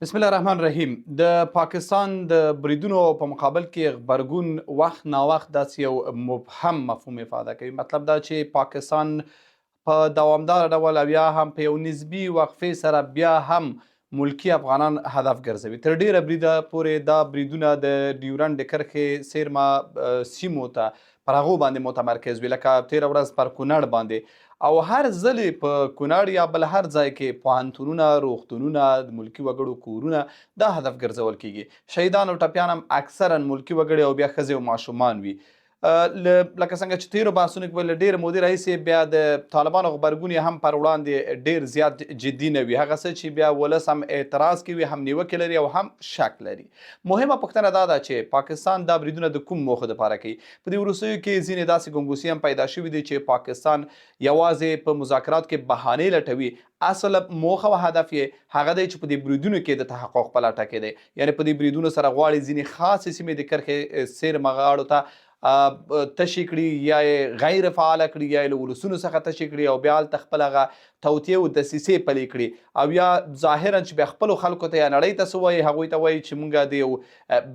بسم الله الرحمن الرحیم. د پاکستان د بریدونو په مقابل کې غبرګون وخت ناوخت داسې یو مبهم مفهوم افاده کوي. مطلب دا چې پاکستان په دوامدار ډول او یا هم په یو نسبي وقفې سره بیا هم ملکی افغانان هدف ګرځوي. تر ډیره بریده پورې دا بریدونه د ډیورنډ د کرښې څیرمه سیمو ته پر هغو باندې متمرکز وي، لکه تیره ورځ پر کونړ باندې، او هر ځل په کونړ یا بل هر ځای کې پوهنتونونه، روغتونونه، د ملکي وګړو کورونه دا هدف ګرځول کیږي. شهیدان او ټپیان هم اکثرا ملکي وګړي او بیا ښځې او ماشومان وي. لکه څنګه چې تیرو بحثونو کې له ډېرې مودې راهیسې بیا د طالبانو غبرګون یې هم پر وړاندې ډېر زیات جدي نه وي. هغه څه چې بیا ولس هم اعتراض کوي، هم نیوکې لري او هم شک لري. مهمه پوښتنه دا ده چې پاکستان دا بریدونه د کوم موخو دپاره کوي. په دې وروستیو کې ځینې داسې ګنګوسې هم پیدا شوي دي چې پاکستان یوازې په مذاکرات کې بهانې لټوي، اصل موخه او هدف یې هغه دی چې په دې بریدونو کې د تحقق په لټه کې دی. یعنې په دې بریدونو سره غواړي ځینې خاصې سیمې د کرښې څیرمه غاړو ته تشې کړي، یا یې غیر فعاله کړي، یا یې له ولسونو څخه تشې کړي او بیا هلته خپل هغه توطیې او دسیسې پلې کړي، او یا ظاهرا چې بیا خپلو خلکو ته یا نړۍ ته څه وایي، هغوی ته وایي چې موږ د یو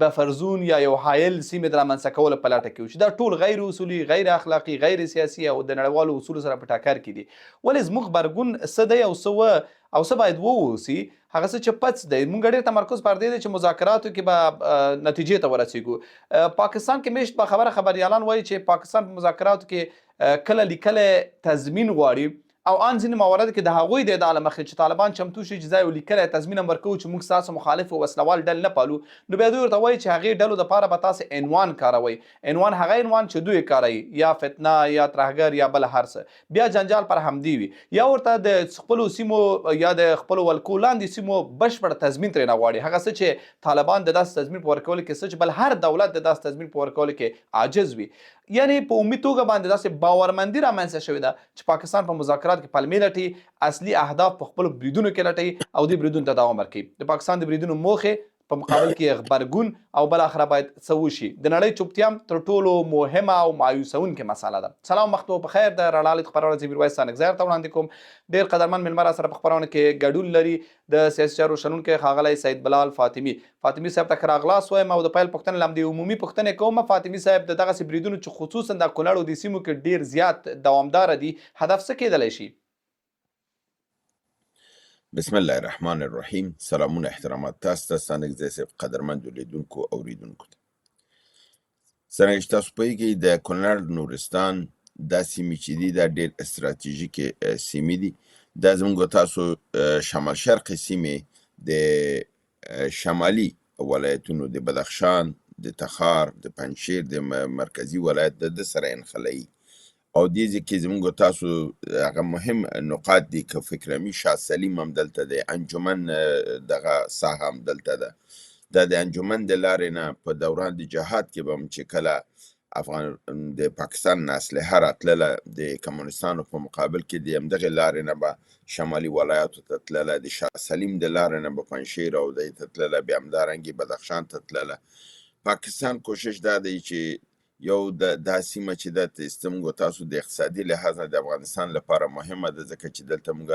بفر زون یا یو حایل سیمې د رامنځته کولو په لټه کې یو، چې دا ټول غیر اصولي، غیر اخلاقي، غیر سیاسي او د نړیوالو اصولو سره په ټکر کې دي. ولې زموږ غبرګون څه دی او څه باید ووسي؟ هغه څه چې پڅ دی. موږ ډېر تمرکز پر دې دی چې مذاکراتو کې به نتیجې ته ورسیږو. پاکستان کې میشت باخبره خبریالان وایي چې پاکستان په مذاکراتو کې کله لیکلی تضمین غواړي، او ان ځینې مواردو کې د هغوی د ادعا له مخې چې طالبان چمتو شي چې ځای یو لیکلی تضمین هم ورکوو چې موږ ستاسو مخالف او وسلوال ډلې نه پالو، نو بیا دوی ورته وایي چې هغې ډلو دپاره به تاسې عنوان کاروئ. عنوان هغه عنوان چې دوی کاروي، یا فتنه یا ترهګر یا بل هر څه، بیا جنجال پر همدې وي. یا ورته د خپلو سیمو یا د خپلو ولکو لاندې سیمو بشپړ تضمین ترېنه غواړي، هغه څه چې طالبان د داسې تضمین په ورکولو کې څه چې بل هر دولت د داسې تضمین په ورکولو کې عاجز وي. یعنې په عمومي توګه باندې داسې باورمندي رامنځته شوې ده چې پاکستان په مذاکرات کې پلمې لټي، اصلي اهداف په خپلو بریدونو کې لټوي او دې بریدونو ته دوام ورکوي. د پاکستان د بریدونو موخې په مقابل کې غبرګون او بالاخره باید څه وشي. د نړۍ چوپتیا هم تر ټولو مهمه او مایوسونکې مسله ده. سلام، وخت مو په خیر. د رڼا لید خپرونه زه میرویس سانګزیر ته وړاندې کوم. ډېر قدرمن مېلمه را سره په خپرونه کې ګډون لري د سیاسي چارو شنونکی ښاغلی سید بلال فاطمي. فاطمي صاحب ته ښه راغلاست وایم او د پیل پوښتنه له همدې عمومي پوښتنې کوم. فاطمي صاحب، د دغسې بریدونو چې خصوصا د کونړ او د سیمو کې ډېر زیات دوامداره دي، هدف څه کیدلی شي؟ بسم الله الرحمن الرحیم. سلامونه احترامات تاسو ته، سانګزی صاحب، قدرمندو لیدونکو او اوریدونکو ته. څرنګه چې تاسو پوهیږئ، د کونړ نورستان دا سیمې چې دي دا ډېر استراتیژیکې سیمې دي. دا زموږ تاسو شمال شرقي سیمې د شمالي ولایتونو د بدخشان، د تخار، د پنجشیر، د مرکزي ولایت د سره انخلوي، او دې ځای کې زموږ تاسو هغه مهم نقاط دي که فکر امي شاه سلیم هم دلته دی، انجمن دغه ساحه هم دلته ده. دا د انجمن د لارې نه په دوران د جهاد کې به هم چې کله د پاکستان نه اسلحه راتلله د کمونستانو په مقابل کې، د همدغې لارې نه به شمالي ولایاتو ته تلله، د شاه سلیم د لارې نه به پنجشیر او دې ته تلله، بیا همدارنګې بدخشان ته تلله. پاکستان کوشش دا دی چې یو دا سیمه چې ده زموږ تاسو د اقتصادي لحاظ نه د افغانستان لپاره مهمه ده، ځکه چې دلته موږ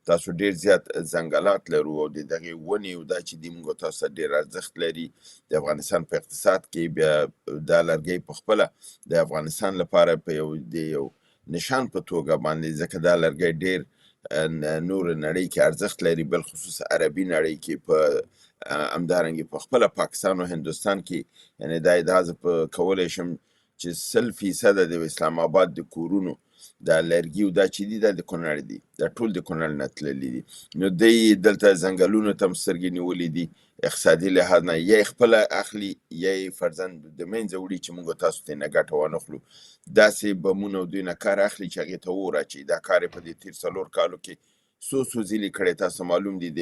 تاسو ډېر زیات ځنګلات لرو او د دغې ونې او دا چې دي موږ تاسو ته ډېر ارزښت لري د افغانستان په اقتصاد کې. بیا دا لرګی په خپله د افغانستان لپاره په یو نشان په توګه باندې، ځکه دا لرګی ډېر نور نړۍ کې ارزښت لري، بالخصوص عربي نړۍ کې. په همدارنګې په خپله پاکستان او هندوستان کې، یعنې دا ادعا زه کولی شم چې 100% د اسلام آباد د کورونو دا لرګي او دا چې دي دا د کونړ دي، دا ټول د کونړ نه تللي دي. نو دی دلته ځنګلونو ته هم سترګې نیولې دي، اقتصادي لحاظ نه یا یې خپله اخلي یا یې فرضاً د منځه وړي چې موږ تاسو ترې نه ګټه وانه خلو. داسې بمونه او دوی نه کار اخلي چې هغې ته اور اچوي. دا کار یې په دې تېر 4 کالو کې څو ځلې کړی، تاسو معلوم دي. د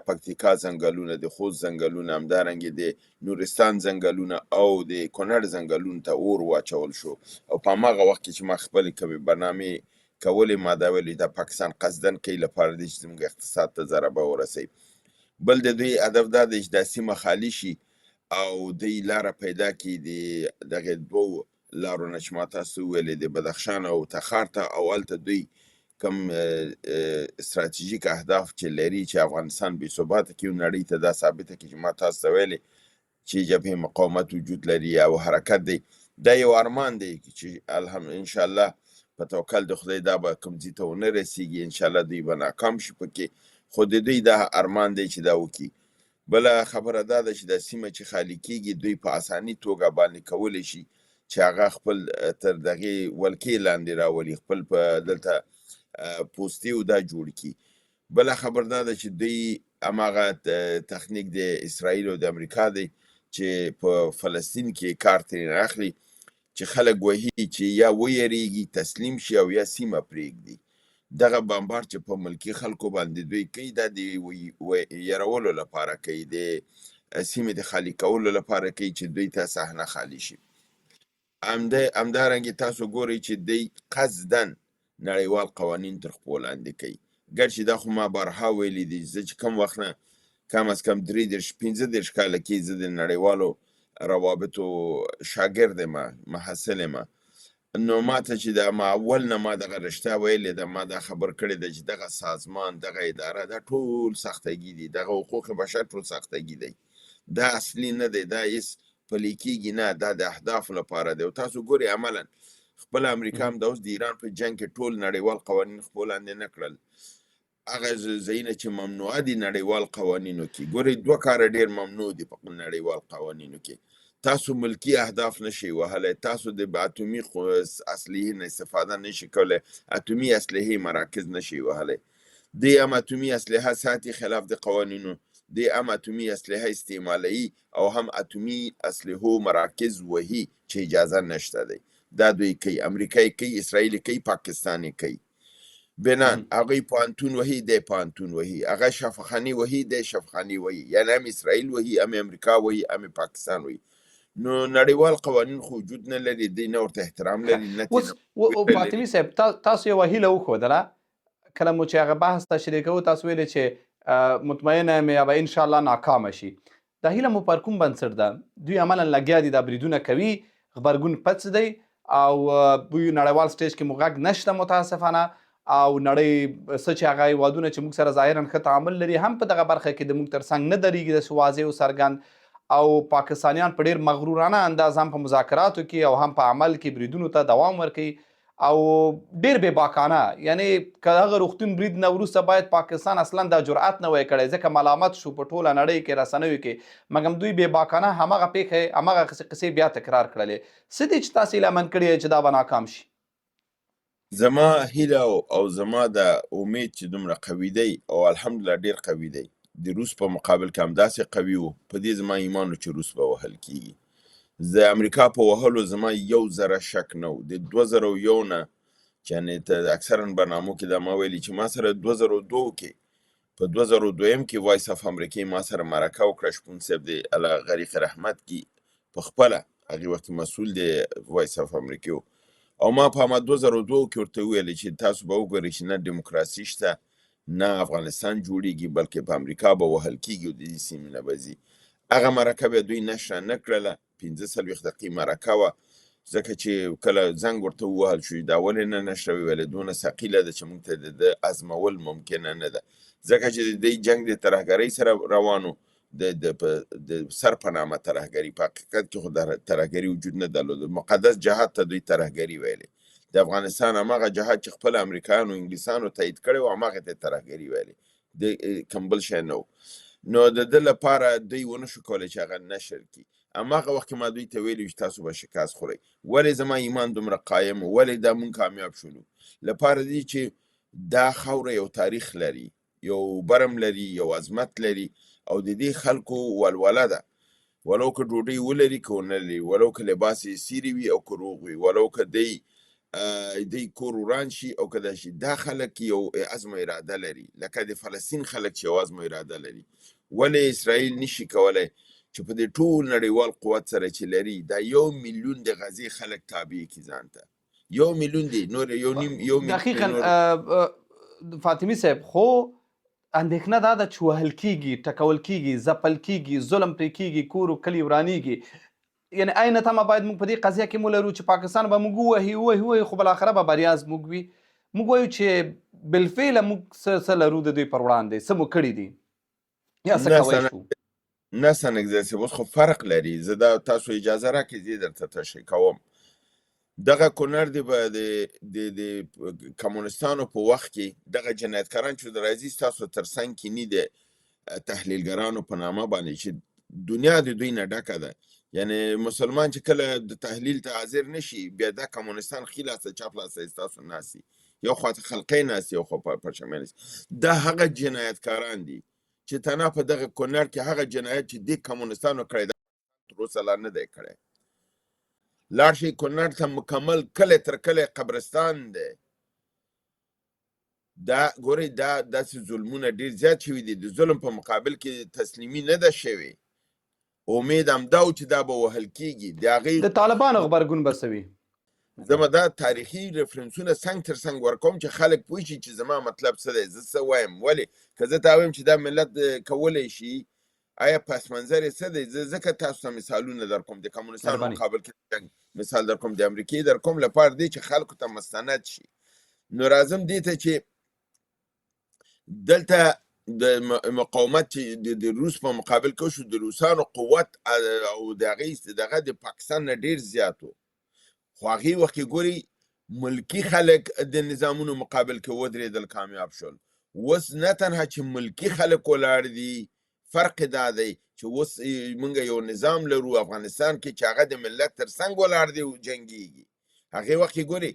پکتیکا ځنګلونه، د خوست ځنګلونه، همدارنګې د نورستان ځنګلونه او د کونړ ځنګلونو ته اور واچول شو. او په هماغه وخت کې چې ما خپلې کومې برنامې کولې، ما دا ویلې دا پاکستان قصدن کوي لپاره دی چې زموږ اقتصاد ته ضربه ورسوي. بل د دوی هدف دا دی چې دا سیمه خالي شي او دوی لاره پیدا کړي د دغې 2 لارو نه چې ما تاسو ویلې، د بدخشان او تخار ته، او هلته دوی کم استراتیژیک اهداف چې لري چې افغانستان بې ثباته کړي، نړۍ ته دا ثابته کړي چې ما تاسو ته ویلې چې جبهې مقاومت وجود لري او حرکت دی. دا یو ارمان دی چې انشاءالله په توکل د خدای دا به کوم ځای ته ونه رسېږي، انشاءالله دوی به ناکام شي پکې، خو د دوی دا ارمان دی چې دا وکړي. بله خبره دا ده چې دا سیمه چې خالي کېږي دوی په اساني توګه باندې کولی شي چې هغه خپل تر دغې ولکې لاندې راولي، خپل په دلته پوستې او دا جوړ کړي. بله خبر دا ده چې دوی هماغه تخنیک د اسرائیل او د امریکا دی چې په فلسطین کې کار ترې اخلي چې خلک وهي چې یا ویریږي تسلیم شي او یا سیمه پرېږدي. دغه بمبار چې په ملکي خلکو باندې دوی کوي دا د یرولو لپاره کوي، د سیمې د خالي کولو لپاره کوي چې دوی ته صحنه خالي شي. همدارنګې تاسو ګورئ چې دوی قصدن نړیوال قوانین تر خپلو لاندې کوي. ګر چې دا خو ما بارها ویلي دي، زه چې کم وخت نه کم از کم 15 کاله کې زه د نړیوالو روابطو شاګرد یم، محصل یم، نو ما ته چې دا ما اول نه ما دغه رشته ویلې ده، ما دا خبر کړی ده چې دغه سازمان دغه اداره دا ټول سختګي دي، دغه حقوق بشر ټول سختګي دی، دا اصلي نه دی، دا هېڅ پلي کېږي نه، دا د اهدافو لپاره دی. او تاسو ګورئ عملا خپل امریکا هم د اوس د ایران په جنګ کې ټول نړیوال قوانین خپل لاندې نه کړل. هغه ځایونه چې ممنوعه دي نړیوال قوانینو کې، ګورئ 2 کاره ډېر ممنوع دي په نړیوال قوانینو کې. تاسو ملکی اهداف نشي وهلی، تاسو د اتومي اسلحې نه استفاده نشي کولی، اتومي اسلحې مراکز نشي وهلی. دی هم اتومي اسلحه ساتي خلاف د قوانینو، دی هم اتومي اسلحه استعمالوي او هم اتومي اسلحو مراکز وهي چې اجازه نشته دی. دا دوی کوي، امریکا کوي، اسرائیل کوي، پاکستان کوي. بنان هغوی پوهنتون وهي، دی پوهنتون وهي، هغه شفاخانې وهي، دی شفاخانې وهي، یعنې هم اسرائیل وهي، هم امریکا وهي، هم پاکستان وهي. نو نړیوال قوانین خو وجود نه لري، دی نه ورته احترام لري، نه اوس فاطمي صاحب تاسو یوه هیله وښودله کله مو چې هغه بحث تشریح کوو، تاسو ویلې چې مطمئنه یم یا به انشاءالله ناکامه شي. دا هیله مو پر کوم بنسټ ده؟ دوی عملا لګیا دي دا بریدونه کوي، غبرګون پڅ دی او دوی نړیوال سټیج کې مو غږ نشته متاسفانه، او نړۍ څه چې هغه هیوادونه چې موږ سره ظاهرا ښه تعامل لري هم په دغه برخه کې د موږ تر څنګ نه درېږي داسې واضح او څرګند، او پاکستانیان په ډېر مغرورانه انداز هم په مذاکراتو کې او هم په عمل کې بریدونو ته دوام ورکوي او ډېر بې باکانه. یعنې که هغه روغتون برید نه وروسته باید پاکستان اصلا دا جرأت نه وی کړی، ځکه ملامت شو په ټوله نړۍ کې رسنیو کې، مګم دوی بې باکانه همغه پیښې همغه قصې بیا تکرار کړلې. څه دی چې تاسې هیله مند کړې چې دا به ناکام شي؟ زما هیله او زما د امید چې دومره قوي دی او الحمدلله ډېر قوي دی، د روس په مقابل کې همداسې قوي و. په دې زما ایمان و چې روس به وهل کېږي. د امریکا په وهلو زما یو ذره شک نه و. د 2001 نه چې یعنې ته اکثرا برنامو کې دا ما ویلي چې ما سره 2002 کې په 2002 کې وایس اف امریکې ما سره مرکه وکړه، شپون صاحب د الله غریق رحمت کې په خپله هغې وخت مسؤل د وایس اف امریکې و، او ما په همه 2002 کې ورته وویلې چې تاسو به وګورئ چې نه ډیموکراسي شته، نه افغانستان جوړیږي، بلکې په امریکا به وهل کېږي او د دې سیمې نه به ځي. هغه مرکه بیا دوی نشره نه کړله، 45 دقیقې مرکه وه، ځکه چې کله زنګ ورته ووهل شو دا ولې نه نشره ویلې دونه ثقیله ده چې موږ ته د ده ازمول ممکنه نه ده، ځکه چې د دې جنګ د ترهګرۍ سره روانو، د سر په نامه ترهګري، په حقیقت کې خو د ترهګري وجود نه درلود، مقدس جهاد ته دوی ترهګري ویلې. د افغانستان هماغه جهاد چې خپل امریکایانو انګلیسانو تایید کړی و هماغې ته ترهګري ویلې، د کوم بل شی نه و. نو د ده لپاره دوی ونه شو کولی چې هغه نشر کړي. هماغه وخت کې ما دوی ته ویلي چې تاسو به شکست خورئ. ولې زما ایمان دومره قایم و؟ ولې دا مونږ کامیاب شولو؟ لپاره دی چې دا خاوره یو تاریخ لري، یو برم لري، یو عظمت لري، او د دې خلکو ولوله ده، ولو که ډوډۍ ولري که ونه لري، ولو که لباس یې سیري وي او که روغ وي، ولو که دی کور وران شي او که دا شي، دا خلک یو عزم و اراده لري، لکه د فلسطین خلک چې یو عزم و اراده لري. ولې اسرائیل نشي کولی چې په دې ټول نړیوال قوت سره چې لري دا 1 میلیون د غزې خلک تابع کړي ځان ته؟ 1 میلیون دی، نور یو دقیقاً فاطمي صاحب، خو اندېښنه دا ده چې وهل کېږي، ټکول کېږي، ځپل کېږي، ظلم پرې کېږي، کور و کلي ورانېږي. یعنې عین تمه باید موږ په دې قضیه کې ولرو چې پاکستان به موږ ووهي خو بالاخره به بریا زموږ وي. موږ وایو چې بالفعل موږ څه لرو د دوی پر وړاندې، څه مو کړي دي یا څه نه کوی سنه شو؟ نه سنګزه اوس خو فرق لري. زه دا تاسو اجازه راکړئ زه درته تشریح کوم. دغه کونړ دی به د کمونستانو په وخت کې دغه جنایتکاران چې د راځي ستاسو تر څنګ کینی د تحلیلګرانو په نامه باندې چې دنیا د دوی نه ډکه ده. یعنی مسلمان چې کله د تحلیل ته حاضر نشي بیا د کمونستان خلاصه چاپ لاسه ستاسو ناسي، یو خواته خلقې ناسي یو خو په شمال دا هغه جنایتکاران دي چې تنها په دغه کونړ کې هغه جنایت چې د کمونستانو کړی ده تر اوسه لا نه دی کړی. لاړ شئ کونړ ته مکمل کلی تر کلی قبرستان دی. دا ګورئ دا داسې ظلمونه ډېر زیات شوي دي. د ظلم په مقابل کې تسلیمي نه ده شوې. امید همدا و چې دا به وهل کېږي. د هغې د طالبانو غبرګون به څه وي؟ زه به دا تاریخي ریفرنسونه څنګ تر څنګ ورکوم چې خلک پوه شي چې زما مطلب څه دی، زه څه وایم. ولې که زه تا وایم چې دا ملت کولی شي آیا پس منظر یې څه دی، زه ځکه تاسو ته مثالونه در کوم د کمونستانو مقابل کې مثال در کوم، د امریکې در کوم لپاره دی چې خلکو ته مستند شي. نو راځم دې ته چې دلته د مقاومت چې د روس په مقابل کې شو، د روسانو قوت او د هغې دغه د پاکستان نه ډېر زیات و، خو هغې وخت کې ګوري ملکي خلک د نظامونو مقابل کې ودرېدل کامیاب شول. اوس نه تنها چې ملکي خلک ولاړ دي، فرق دا دی چې اوس موږ یو نظام لرو افغانستان کې چې هغه د ملت تر څنګ ولاړ دی او جنګېږي. هغې وخت کې ګوري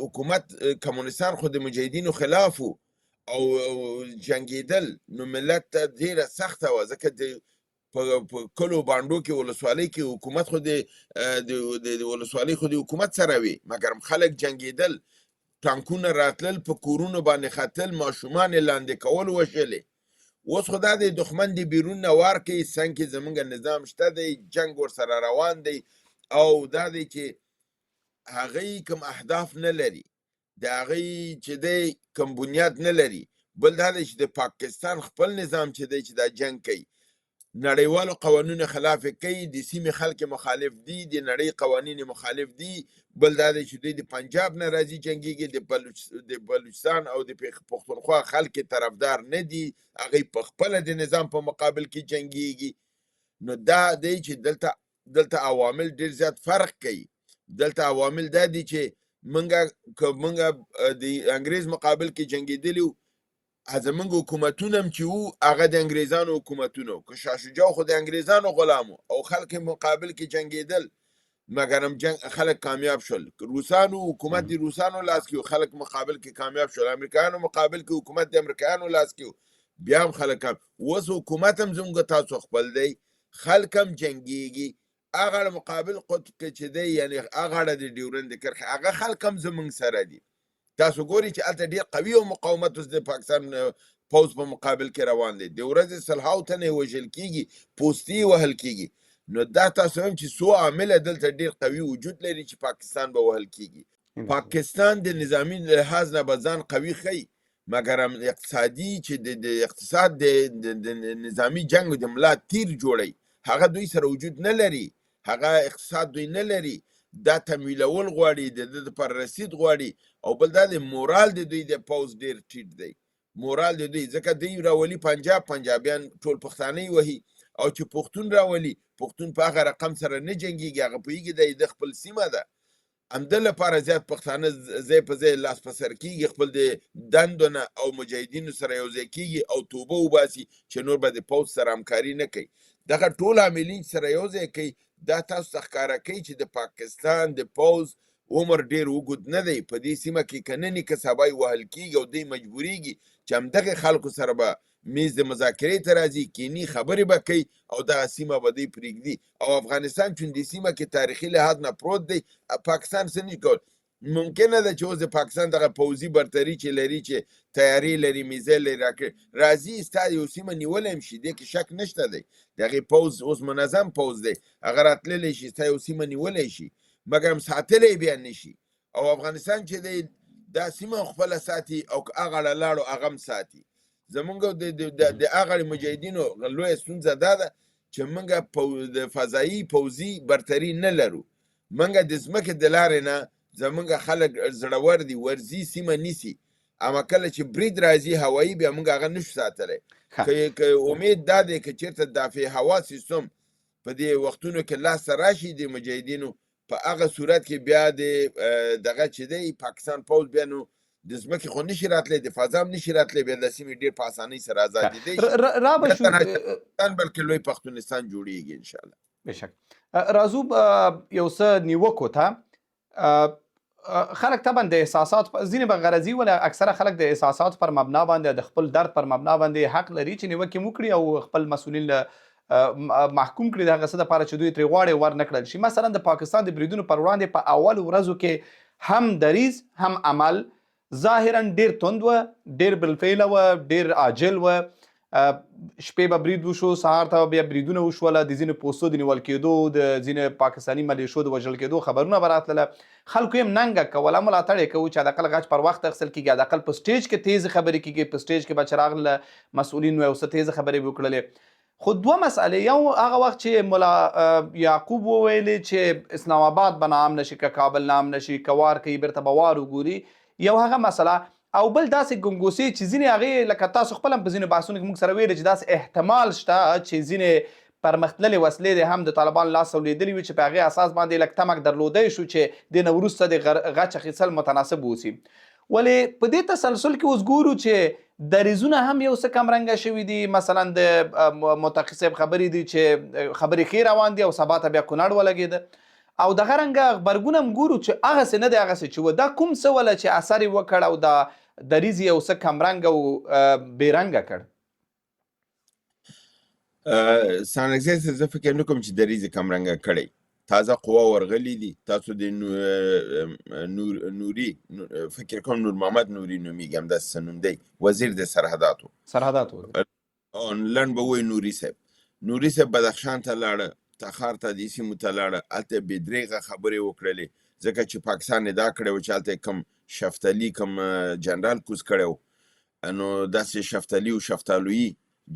حکومت کمونستان خو د مجاهدینو خلاف و او جنګېدل، نو ملت ته ډېره سخته وه ځکه په کلو بانډو کې ولسوالۍ کې حکومت خو د ولسوالۍ خو د حکومت سره وي، مګر خلک جنګېدل، ټانکونه راتلل، په کورونو باندې ختل، ماشومان یې لاندې کول، وژلې. اوس خو دا د دښمن د بیرون نه وار کوي، څنګ کې زموږ نظام شته دی، جنګ ورسره روان دی، او دا دی چې هغوی کوم اهداف نه لري، د هغوی چې دی کوم بنیاد نه لري. بل دا دی چې د پاکستان خپل نظام چې دی چې دا جنګ کوي، نړیوالو قوانینو خلاف کوي، د سیمې خلک مخالف دي، د نړۍ قوانین مخالف دي. بل دا دی چې دوی د پنجاب نه راځي جنګېږي، د بلوچستان او د پښتونخوا خلک طرفدار نه دي، هغوی په خپله د نظام په مقابل کې جنګېږي. نو دا دی چې دلته عوامل ډېر زیات فرق کوي. دلته عوامل دا دي چې موږ د انګریز مقابل کې جنګېدلي وو، زموږ حکومتونه هم چې وو هغه د انګریزانو حکومتونه وو، که شاه شجاع خو د انګریزانو غلام وو او خلک مقابل کې جنګېدل، مګر هم جنګ خلک کامیاب شول. روسانو حکومت د روسانو لاس کې وو، خلک مقابل کې کامیاب شول. امریکایانو مقابل کې حکومت د امریکایانو لاس کې وو، بیا هم خلک کامیاب. اوس حکومت هم زموږ تاسو خپل دی، خلک هم جنګېږي. هغه مقابل قطب کې چې دی یعنی هغه د ډیورند کرښې هغه خلک هم زموږ سره دي. تاسو ګوري چې هلته ډېر قوي او مقاومت اوس د پاکستان پوځ په مقابل کې روان دی. د ورځې سلهاو تنه یې وژل کېږي، پوستې وهل کېږي. نو دا تاسو هم چې څو عامله دلته ډېر قوي وجود لري چې پاکستان به وهل کېږي. پاکستان د نظامي لحاظ نه به ځان قوي ښیي، مګر هم اقتصادي چې د اقتصاد د نظامي جنګ د ملا تیر جوړی هغه دوی سره وجود نه لري، هغه اقتصاد دوی نه لري. دا تمویلول غواړي، د ده پر رسید غواړي. او بل دا د مورال د دوی د پوځ ډېر ټیټ دی، مورال د دوی ځکه دوی راولي پنجابیان ټول پښتانه وهي، او چې پښتون راولي پښتون په هغه رقم سره نه جنګېږي، هغه پوهېږي د خپل سیمه ده، همده لپاره زیات پښتانه ځای په ځای لاس په سر کېږي، خپل د دندو نه او مجاهدینو سره یو ځای کېږي او توبه وباسي چې نور به د پوځ سره همکاري نه کوي. دغه ټول عاملین سره یو ځای کوي. دا تاسو ته ښکاره کوي چې د پاکستان د پوځ عمر ډېر اوږد نه دی په دې سیمه کې، که نن یې که سبا یې وهل کېږي او دوی مجبورېږي چې همدغې خلکو سره به میز د مذاکرې ته راځي، کینی خبرې به کوي او دغه سیمه به دوی پرېږدي. او افغانستان چون دې سیمه کې تاریخي لحاظ نه پروت دی، پاکستان څه نشي کولی. ممکنه ده چې اوس د پاکستان دغه پوځي برتري چې لري، چې تیارې لري، میزایل لري، راکړي راځي ستا یو سیمه نیولی هم شي، دې کې شک نشته دی. د هغې پوځ اوس منظم پوځ دی، هغه راتللی شي ستا یو سیمه نیولی شي، مګر هم ساتلی بیا نشي. او افغانستان چې دی دا سیمه خپله ساتي او که هغه اړه لاړو هغه هم ساتي. زمونږ د هغه مجاهدینو لویه ستونزه دا ده چې موږ د فضایي پوځي برتري نه لرو. موږ د ځمکې د لارې نه زمونږ خلک زړور دي، ورځي سیمه نیسي، اما کله چې برید راځي هوایي بیا موږ هغه نشو ساتلی. که امید دا دی که چېرته دافع هوا سیستم په دې وختونو کې لاسته راشي د مجاهدینو، په هغه صورت کې بیا د دغه چې دی پاکستان پوځ بیا نو د ځمکې خو نشي راتلی، د فضا هم نشي راتلی، بیا د سیمې ډېر په اسانۍ سره ازادېدی شي. نه تنها پاکستان بلکې لوی پښتونستان جوړیږي انشاءالله. بشک. راځو یو څه نیوکو ته. خلک طبعا د احساسات ځینې به غرضي ولا اکثره خلک د احساسات پر مبنا باندې د خپل درد پر مبنا باندې حق لري چې نیوکې وکړي او خپل مسؤلین محکوم کړي د هغه څه دپاره چې دوی ترې غواړي ور نه کړل شي. مثلا د پاکستان د بریدونو پر وړاندې په اول ورځو کې هم دریځ هم عمل ظاهرا ډېر توند و، ډېر بالفعله و، ډېر عاجل و. شپې به برید وشو، سهار ته بیا بریدونه وشوله، د ځینو پوستو د نیول کېدو، د ځینو پاکستاني ملیشو د وژل کېدو خبرونه به راتلله. خلکو یې ننګه کوله، ملاتړ یې کوو چې حداقل غچ پر وخت اخیستل کېږي، حداقل په سټیج کې تیز خبرې کېږي، په سټیج کې به چې راغله مسؤلینو یو څه تیز خبرې به وکړلې. خو دوه مسئلې، یو هغه وخت چې ملا یعقوب وویلې چې اسلام آباد به ناامنه شي، که کابل ناامنه شي، که وار کوي بیرته به وار وګوري، یو هغه مسله. او بل داسې ګنګوسې چې ځینې هغې لکه تاسو خپل هم په ځینو بحثونو کې موږ سره ویلې چې داسې احتمال شته چې ځینې پرمختللې وسلې د هم د طالبان لاس لیدلې وي چې په هغې اساس باندې لږ تمک درلودی شو چې دې نه وروسته د غچ اخیستل متناسب واوسي. ولې په دې تسلسل کې اوس ګورو چې دریځونه هم یو څه کمرنګه شوي دي. مثلا د متقي صاحب خبرې دي چې خبرې ښې روان دي او سبا ته بیا کونړ ولګېده. او دغه رنګه غبرګون هم ګورو چې هغسې نه دی هغسې چې و. دا کوم څه وله چې اثر یې وکړ او دا دریځ یو څه کمرنګه او بېرنګه کړ؟ سانګزی صاحب زه فکر نه کوم چې دریځ یې کمرنګه کړی. تازه قوا ورغلي دي. تاسو د نوري فکر کوم نور محمد نوري نومیږي، همداسې څه نوم دی، وزیر د سرحداتو لنډ به ووایي نوري صاحب. نوري صاحب بدخشان ته لاړه، تخار ته دې سیمو ته لاړه، هلته بې درېغه خبرې وکړلې، ځکه چې پاکستان یې دا کړی و چې هلته کم شفتالي کم جنرال کوز کړی و، نو داسې شفتالي او شفتالویي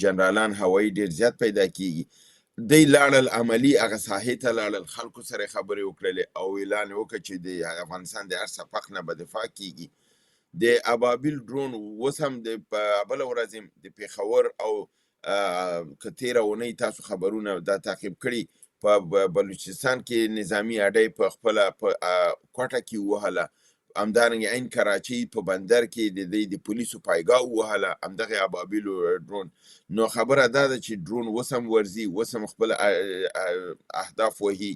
جنرالان هوایي ډېر زیات پیدا کېږي. دی لاړل عملي هغه ساحې ته لاړل، خلکو سره یې خبرې وکړلې او اعلان یې وکړه چې د افغانستان د هر سپق نه به دفاع کېږي. د ابابیل ډرون اوس هم د بله ورځ د پېښور او که تېره اونۍ تاسو خبرونه دا تعقیب کړي، په بلوچستان کې نظامي اډۍ په خپله په کوټه کې ووهله، همدارنګې عین کراچۍ په بندر کې د دوی د پولیسو پایګاه ووهله، همدغې ابابیلو ډرون. نو خبره دا ده چې ډرون اوس هم ورځي، اوس هم خپل اهداف وهي.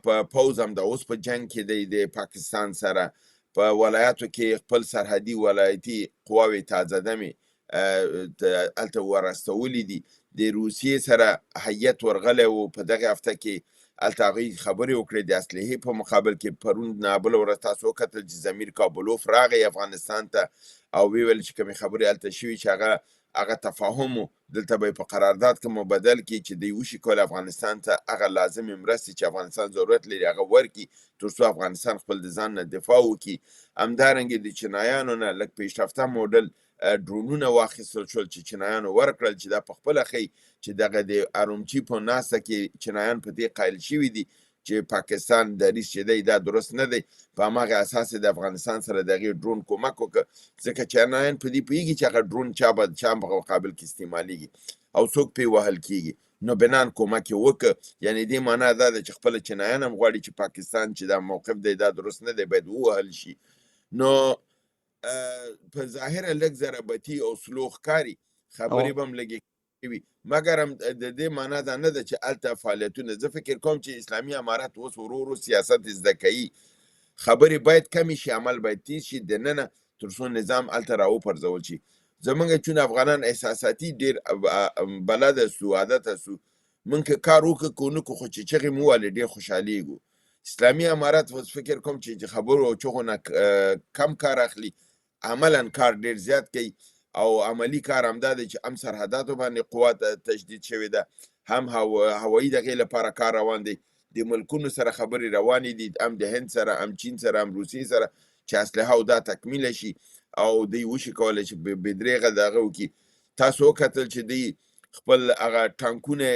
په پوځ هم د اوس په جنګ کې دی د پاکستان سره. په ولایاتو کې خپل سرحدي ولایتي قواوې تازه دمې هلته ورستولي دي. د روسیې سره هیئت ورغلی و په دغه هفته کې، هلته هغوی خبرې وکړې د اسلحې په مقابل کې. پرون نابله ورځ تاسو وکتل چې زمیر کابلوف راغی افغانستان ته او ویل چې کومې خبرې هلته شوي چې هغه تفاهم و، دلته به یې په قرارداد کې مبدل کړي چې دوی وشي کولی افغانستان ته هغه لازمې مرستې چې افغانستان ضرورت لري هغه ورکړي، تر څو افغانستان خپل د ځان نه دفاع وکړي. همدارنګې د چینایانو نه لږ پیشرفته موډل ډرونونه واخیستل شول چې چینایانو ورکړل، چې دا په خپله ښیي چې دغه د ارومچي په ناسته کې چینایان په دې قایل شوي دي چې پاکستان دریځ چې دی دا درست نه دی. په هماغه اساس د افغانستان سره د هغې ډرون کومک وکړه، ځکه چینایان په دې پوهېږي چې هغه ډرون چا په مقابل کې استعمالیږي او څوک پرې وهل کېږي. نو بنان کومک یې وکړه. یعنې دې معنا دا ده چې خپله چینایان هم غواړي چې پاکستان چې دا موقف دی دا درست نه دی، باید ووهل شي. نو په ظاهره لږ ضربتي او سلو ښکاري، خبرې به هم لږې کوي، مګر هم د دې معنا دا نه ده چې هلته فعالیتونه. زه فکر کوم چې اسلامي امارت اوس ورو ورو سیاست زده کوي، خبرې باید کمې شي، عمل باید تیز شي دننه، تر څو نظام هلته راوپرځول شي. زمونږ چون افغانان احساساتي ډېر بلده سو، عادته سو، مونږ که کار وکړو که ونه کړو، خو چې چغې مو ووهلې ډېر خوشحالېږو. اسلامي امارت اوس فکر کوم چې خبرو او چغو نه کم کار اخلي، عملا کار ډېر زیات کوي. او عملی کار هم دا دی چې هم سرحداتو باندې قوت تشدید شوې ده، هم هوایي دغې لپاره کار روان دی. د ملکونو سره خبرې روانې دي، هم د هند سره، هم چین سره، هم روسیې سره، چې اسلحه او دا تکمیله شي او دوی وشي کولی چې بې درېغه د هغه وکړي. تاسو وکتل چې دوی خپل هغه ټانکونه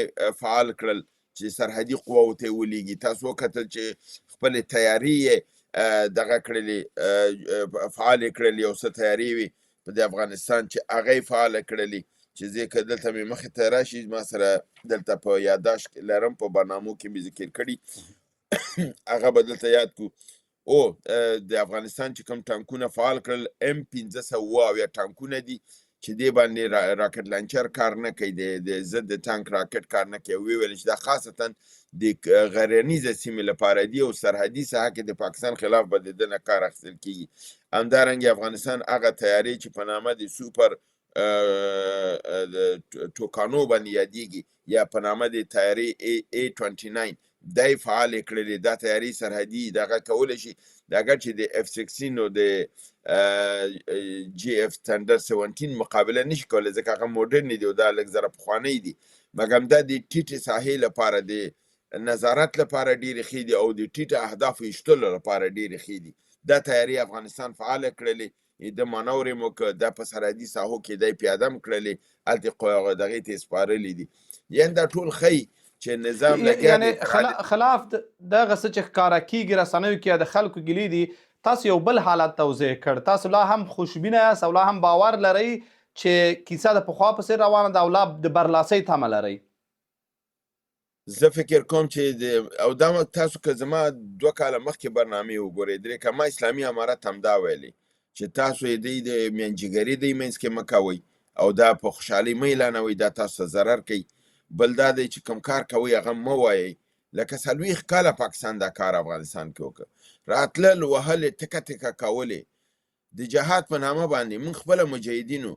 فعال کړل چې سرحدي قواو ته یې ولیږي. تاسو وکتل چې خپلې تیارې یې دغه کړلې فعالې کړلې او څه تیارې وي په د افغانستان چې هغه یې فعاله کړلې چې زه که دلته مې مخې ته راشي ما سره دلته په یادداشت لرم په برنامو کې مې ذکر کړي هغه به دلته یاد کړو او د افغانستان چې کوم ټانکونه فعال کړل M578 ټانکونه دي چې دې باندې راکټ لانچر کار نه کوي د ضد ټانک راکټ کار نه کوي ویل چې دا خاصتا د غرنیزه سیمې لپاره دی او سرحدي ساحه کې د پاکستان خلاف به د دنه کار اخیستل کیږي همدارنګه افغانستان هغه تیاری چې په نامه د سوپر ټوکانو باندې یادېږي یا په نامه د تیاری A29 دای فعال کړلې دا تیاری سرحدي دغه کولی شي دغه چې د F-16 او د GF Thunder 17 مقابله نشي کولی ځکه هغه موډرن دي او دا لږ زره پخوانی دي مګر دا د ټیټې ساحې لپاره د نظارت لپاره ډېرې ښې دي او د ټیټه اهدافو ایشتلو لپاره ډېرې ښې دي دا تیاری افغانستان فعاله کړلې د مانور یې مو که دا په سرحدي ساحو کې دی پیاده م کړلې هلته دغې ته یې سپارلي دي یعنې دا ټول ښیي چې نظام لګیا یعنی خلاف دغه څه چې ښکاره کیږي رسنیو کې د خلکو ګیلې دي تاسو یو بل حالت توضیح کړ تاسو لا هم خوشبینه یاست او لا هم باور لرئ چې کیسه د پخوا په څېر روانه ده او لا د برلاسۍ تمه لرئ زه فکر کوم چې او دا تاسو که زما 2 کاله مخکې برنامې وګورئ درې که ما اسلامي امارت همدا ویلي چې تاسو یې د میانجیګري دی منځ کې مه کوئ او دا په خوشحالۍ مه اعلانوئ دا تاسو ته ضرر کوي بل دا دی چې کوم کار کوئ هغه مه وایئ لکه 40 کاله پاکستان دا کار افغانستان کې وکړه راتلل وهلې ټکه ټکه کولې د جهاد په نامه باندې موږ خپله مجاهدینو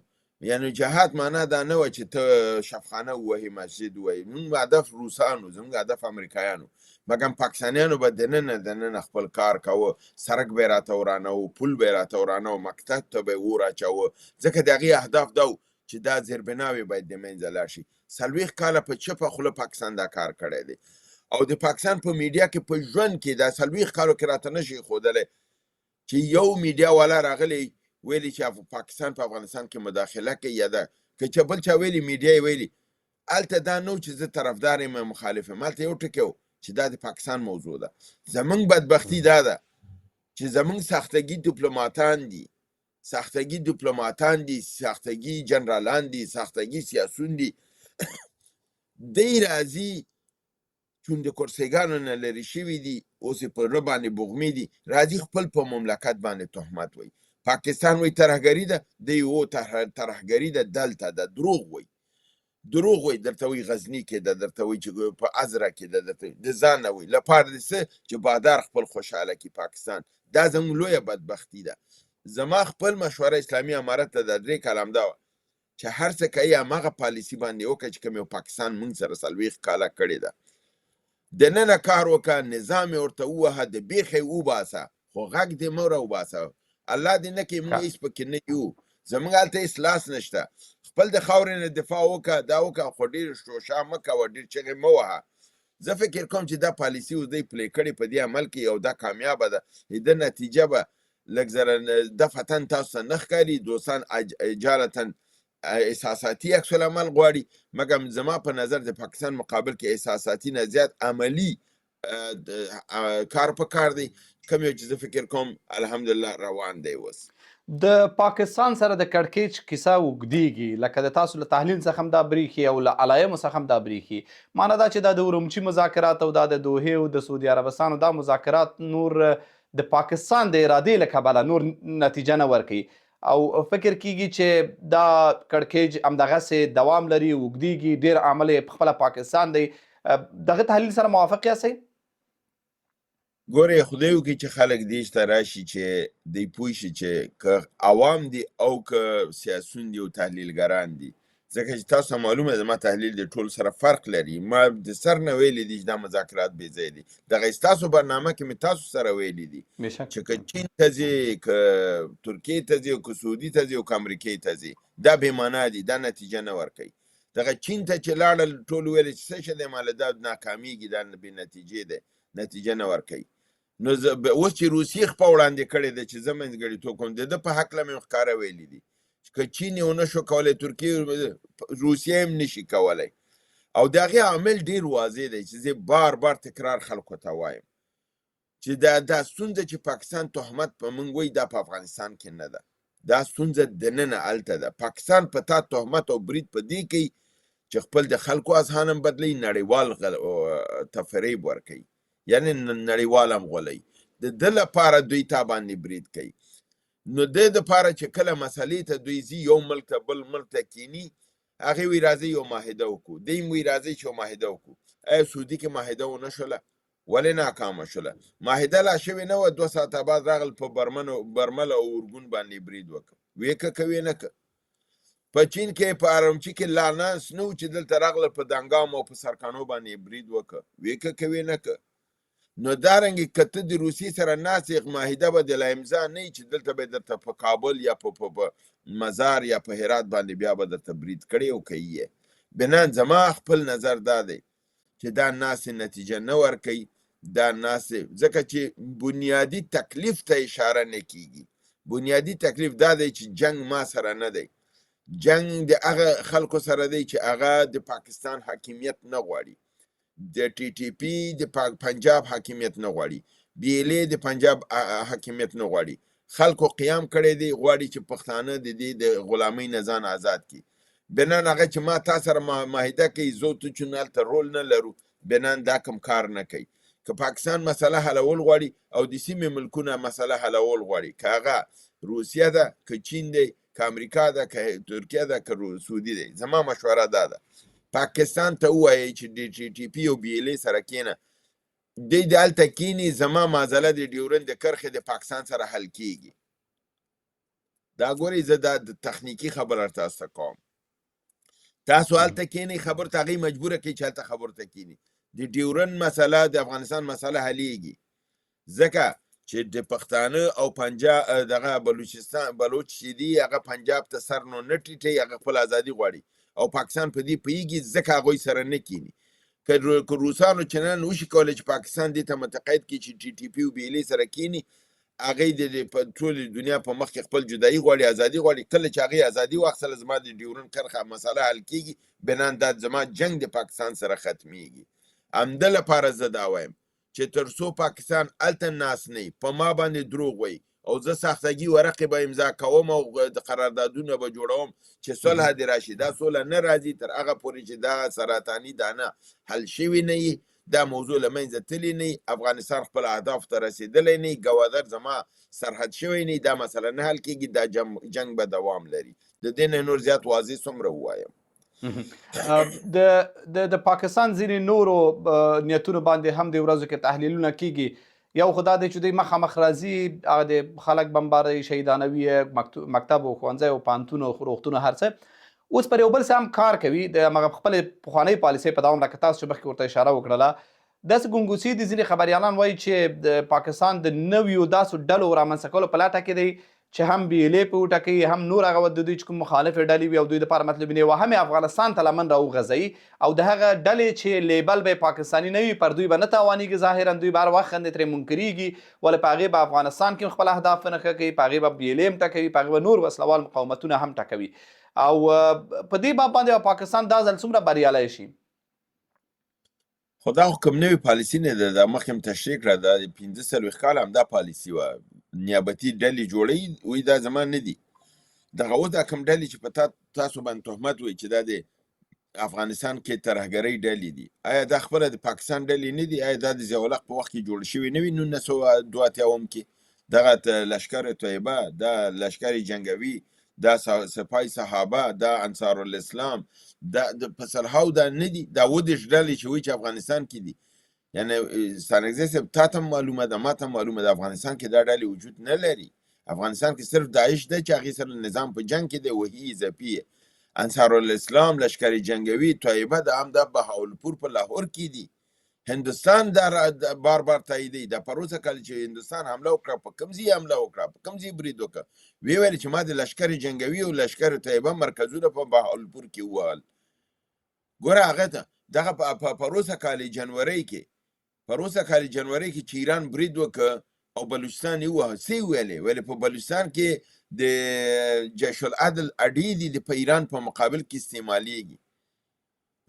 یعنی جهاد معنا دا نه وه چې ته شفخانه ووهې مسجد ووهې موږ هدف روسانو زموږ هدف امریکایانو مګر پاکستانیانو به دننه خپل کار کوه سړک به یې راته ورانه و پل به یې راته ورانه و مکتب ته به یې اور اچوه ځکه د هغې اهداف دا و چې دا زیربناوې باید د منځه لاړ شي 40 کاله په چپه خوله پاکستان دا کار کړی دی او د پاکستان په میډیا کې په ژوند کې دا 40 کالو کې راته نشي ښودلی چې یو میډیا والا راغلی ویلي چې پاکستان په افغانستان کې مداخله کوي یا ده که چې بل چا ویلي میډیا یې ویلي هلته دا نه چې زه طرفدار یم مخالف یم هلته یو ټکی و چې دا د پاکستان موضوع ده زمونږ بدبختي دا ده چې زمونږ ساختګي ډیپلوماتان دي ساختګي جنرالان دي ساختګي سیاسون دي دی راځي چون د کرسیګانو نه لرې شوي دي اوس یې په زړه باندې بوغمې دي راځي خپل په مملکت باندې تهمت وایي پاکستان وایي ترهګري ده دی و ترهګري ده دلته ده دروغ وایي درته وایي غزني کې ده درته وایي چې په ازره کې ده درته د ځان نه وایي لپاره د څه چې بادار خپل خوشحاله کړي پاکستان دا زموږ لویه بدبختي ده زما خپل مشوره اسلامي امارت ته د 3 کاله همدا وه چې هر څه کوي هماغه پالیسي باندې وکړه چې کوم یو پاکستان موږ سره 40 کاله کړې ده دننه کار وکړه نظام یې ورته ووهه د بیخې وباسه خو غږ دې مه راوباسه الله دې نه کړي موږ هېڅ پکې نه یو زموږ هلته هېڅ لاس نشته خپل د خاورې نه دفاع وکړه دا وکړه خو ډېر شوشا مه کوه ډېر چغې مه وهه زه فکر کوم چې دا پالیسي اوس دی پلی کړې په دې عمل کې او دا کامیابه ده د نتیجه به لږ زره دفعتن تاسو ته نه ښکاري دوستان اجالتن احساساتي عکس العمل غواړي مګر زما په نظر د پاکستان مقابل کې احساساتي نه زیات عملی کار په کار دی کوم یو چې زه فکر کوم الحمدلله روان دی اوس د پاکستان سره د کړکېچ کیسه اوږدېږي لکه د تاسو له تحلیل څخه هم دا بریښي او له علایمو څخه هم دا بریښي معنا دا چې دا د ارومچي مذاکرات او دا د دوحې او د سعودي عربستان دا مذاکرات نور د پاکستان د ارادې له کبله نور نتیجه نه ورکوي او فکر کیږي چې دا کړکېچ همدغسې دوام لري اوږدېږي ډېر عمل یې پخپله پاکستان دی دغه تحلیل سره موافق یاستئ ګورې خدای وکړي چې خلک دېش ته راشي چې دی پوه شي چې که عوام دي او که سیاسون دي او تحلیلګران دي ځکه چې تاسو معلومه زما تحلیل د ټول سره فرق لري ما د سر نه ویلي دي چې دا مذاکرات بې ځای دي دغه ستاسو برنامه کې مې تاسو سره ویلي دي چې که چین ته ځي که ترکیې ته ځي او که سعودي ته ځي او که امریکې ته ځي دا بې معنا دي دا نتیجه نه ورکوي دغه چین ته چې لاړل ټول ویل چې څه شی دی ماله دا ناکامیږي دا بې نتیجې دی نتیجه نه ورکوي نو اوس چې روسیې خپه وړاندې کړې ده چې زه منځګړیتوب کوم د ده په هکله مې ښکاره ویلي دي که چین یې ونه شو کولی ترکیې روسیه هم نشي کولی او د هغې عامل ډېر واضح دی چې زه بار تکرار خلکو ته وایم چې دا ستونزه چې پاکستان تهمت په موږ وایي دا په افغانستان کې نه ده، دا ستونزه دننه هلته ده. پاکستان په تا تهمت او برید په دې کوي چې خپل د خلکو اذهان هم بدلوي، نړیوال ته فریب ورکوي، یعنې نړیوال هم غولوي. د ده لپاره دوی تا باندې برید کوي. نو د دپاره چې کله مسلې ته دوی ځي یو ملک ته بل ملک ته کینی، هغې وایي راځئ یو معاهده وکړو، دوی هم وایي راځئ چې یو معاهده وکړو. آیا سعودي کې معاهده ونه شوله؟ ولې ناکامه شوله؟ معاهده لا شوې نه وه، 2 ساعته بعد راغل په برمل او اورګون باندې برید وکړ. ویې که کوې نه که. په چین کې په ارمچي کې لا ناس نه و چې دلته راغله په دنګام او په سرکانو باندې برید وکړه. ویې که کوې نه که. نو دارنګې که ته د روسیې سره ناست معاهده به د لا امضا نه وي چې دلته به درته په کابل یا په مزار یا په هرات باندې بیا به درته برید کړی او که یې. بنان زما خپل نظر دا دی چې دا ناستې نتیجه نه ورکوي. دا ناستې ځکه چې بنیادي تکلیف ته اشاره نه کیږي. بنیادي تکلیف دا دی چې جنگ ما سره نه دی، جنگ د هغه خلکو سره دی چې هغه د پاکستان حاکمیت نه غواړي، د ټي ټي پی د پنجاب حاکمیت نه غواړي، بی ال ای د پنجاب حاکمیت نه غواړي. خلکو قیام کړی دی، غواړي چې پښتانه د دې د غلامۍ نه ځان آزاد کړي. بنان هغه چې ما تا سره معاهده کوي زه تو چې هلته رول نه لرو، بنان دا کم کار نه کوي. که پاکستان مسله حلول غواړي او د سیمې ملکونه مسله حلول غواړي، که هغه روسیه ده، که چین دی، که امریکا ده، که ترکیه ده، که سعودي دی، زما مشوره دا ده پاکستان ته ووایي چې د ټي ټي پی او بی ال ای سره کینه، دوی د هلته کینی، زما معضله د ډیورند د کرښې د پاکستان سره حل کیږي. دا ګورئ زه دا د تخنیکي خبره تاسو ته کوم. تاسو هلته کینی، خبر ته هغې مجبوره کوي چې هلته خبر ته کینی. د ډیورند مسله د افغانستان مسله حلیږي ځکه چې د پښتانه او پنجاب دغه بلوچ چې دي هغه پنجاب ته سر نو نه ټیټوي، هغه خپل ازادي غواړي او پاکستان په دې پوهېږي ځکه هغوی سره نه کینی. که روسانو چنان وشي کولی چې پاکستان دې ته متقاعد کړي چې ټي ټي پی او بی ال ای سره کینی، هغې د ټولې دنیا په مخ کې خپل جدایي غواړي، ازادي غواړي. کله چې هغې ازادي واخیستله زما د ډیورند کرښه مسله حل کېږي، بنان دا زما جنګ د پاکستان سره ختمیږي. همده لپاره زه دا وایم چې تر څو پاکستان هلته ناست نه په ما باندې دروغ وایي او زه ساختګي ورقې به امضا کوم او د قراردادونه به جوړوم چې صلح دې راشي. دا صلح نه راځي تر هغه پورې چې دا سرطاني دانه حل شوي نه وي، دا موضوع له منځه تللی نه وي، افغانستان خپل اهدافو ته رسېدلی نه وي، ګوادر زما سرحد شوی نه وي، دا مسله نه حل کېږي، دا جنګ به دوام لري. د دې نه نور زیات واضح څومره ووایم. د پاکستان ځینې نورو نیتونو باندې هم د ورځو کې تحلیلونه کیږي. یو خو دا دی چې دوی مخامخ راځي، هغه د خلک بمباروي، شهیدانوي، مکتب او ښوونځی او پوهنتون او روغتون هر څه. اوس پر یو بل څه هم کار کوي، د هغه خپلې پخوانۍ پالیسۍ په دوام لکه تاسو چې مخکې ورته اشاره وکړله. داسې ګنګوسې دي، ځینې خبریالان وایي چې د پاکستان د نویو داسو ډلو رامنځته کولو په لټه کې دی چې هم بی ال ای په وټاکوي، هم نور هغه د دوی چې کوم مخالفې ډلې وي او دوی دپاره مطلب نه وهم افغانستان ته لمن راوغځوي او د هغه ډلې چې لیبل به پاکستاني نه وي پر دوی به نه تاوانېږي. ظاهرا دوی به هر وخت ترې منکرېږي، ولې په هغې به افغانستان کې خپل اهداف نه ښه کوي، په هغې به بی ال ای هم ټکوي، په هغې به نور وسلوال مقاومتونه هم ټکوي. او په دې باب باندې پاکستان دا ځل څومره بریالی شي؟ خو دا خو کوم نوې پالیسي نه ده، دا مخکې هم تشریح کړه، دا د 45 کاله همدا پالیسي وه. نیابتي ډلې جوړوي، وایي دا زما نه دي. دغه اوس دا کوم ډلې چې په تاسو باندې تهمت وایي چې دا د افغانستان کې ترهګرۍ ډلې دي، آیا دا خپله د پاکستان ډلې نه دي؟ آیا دا د ضیاءالحق په وخت کې جوړ شوي نه وي 1982 کې؟ دغه لشکر طیبه، دا لشکر جنګوي، دا سپای صحابه، دا انصار الاسلام، دا په سرحاو دا نه دي؟ دا 20 ډلې چې وایي چې افغانستان کې دي. یعنی ستانکزی صاحب تا ته معلومه ده، ما ته معلومه ده، افغانستان کې دا ډلې وجود نه لري. افغانستان کې صرف داعش ده چې هغې سره نظام په جنګ کې دی، وحي اضافي. انصار الاسلام، لشکر جنګوي، طیبه د هم د بهاولپور په لاهور کې دي. هندوستان دا بار بار تاییدوي. دا پروسه کله چې هندوستان حمله وکړه، په کوم ځای حمله وکړه، په کوم ځای برید وکړه، ویې ویل چې ما د لشکر جنګوي او لشکر طیبه مرکزونه په بهاولپور کې ووهل. ګوره هغه ته دغه په پروسه کال جنوري کې چې ایران برید وکړه او بلوچستان یې ووهه، څه یې ویلې؟ په بلوچستان کې د جیش العدل اډې دي په ایران په مقابل کې استعمالیږي.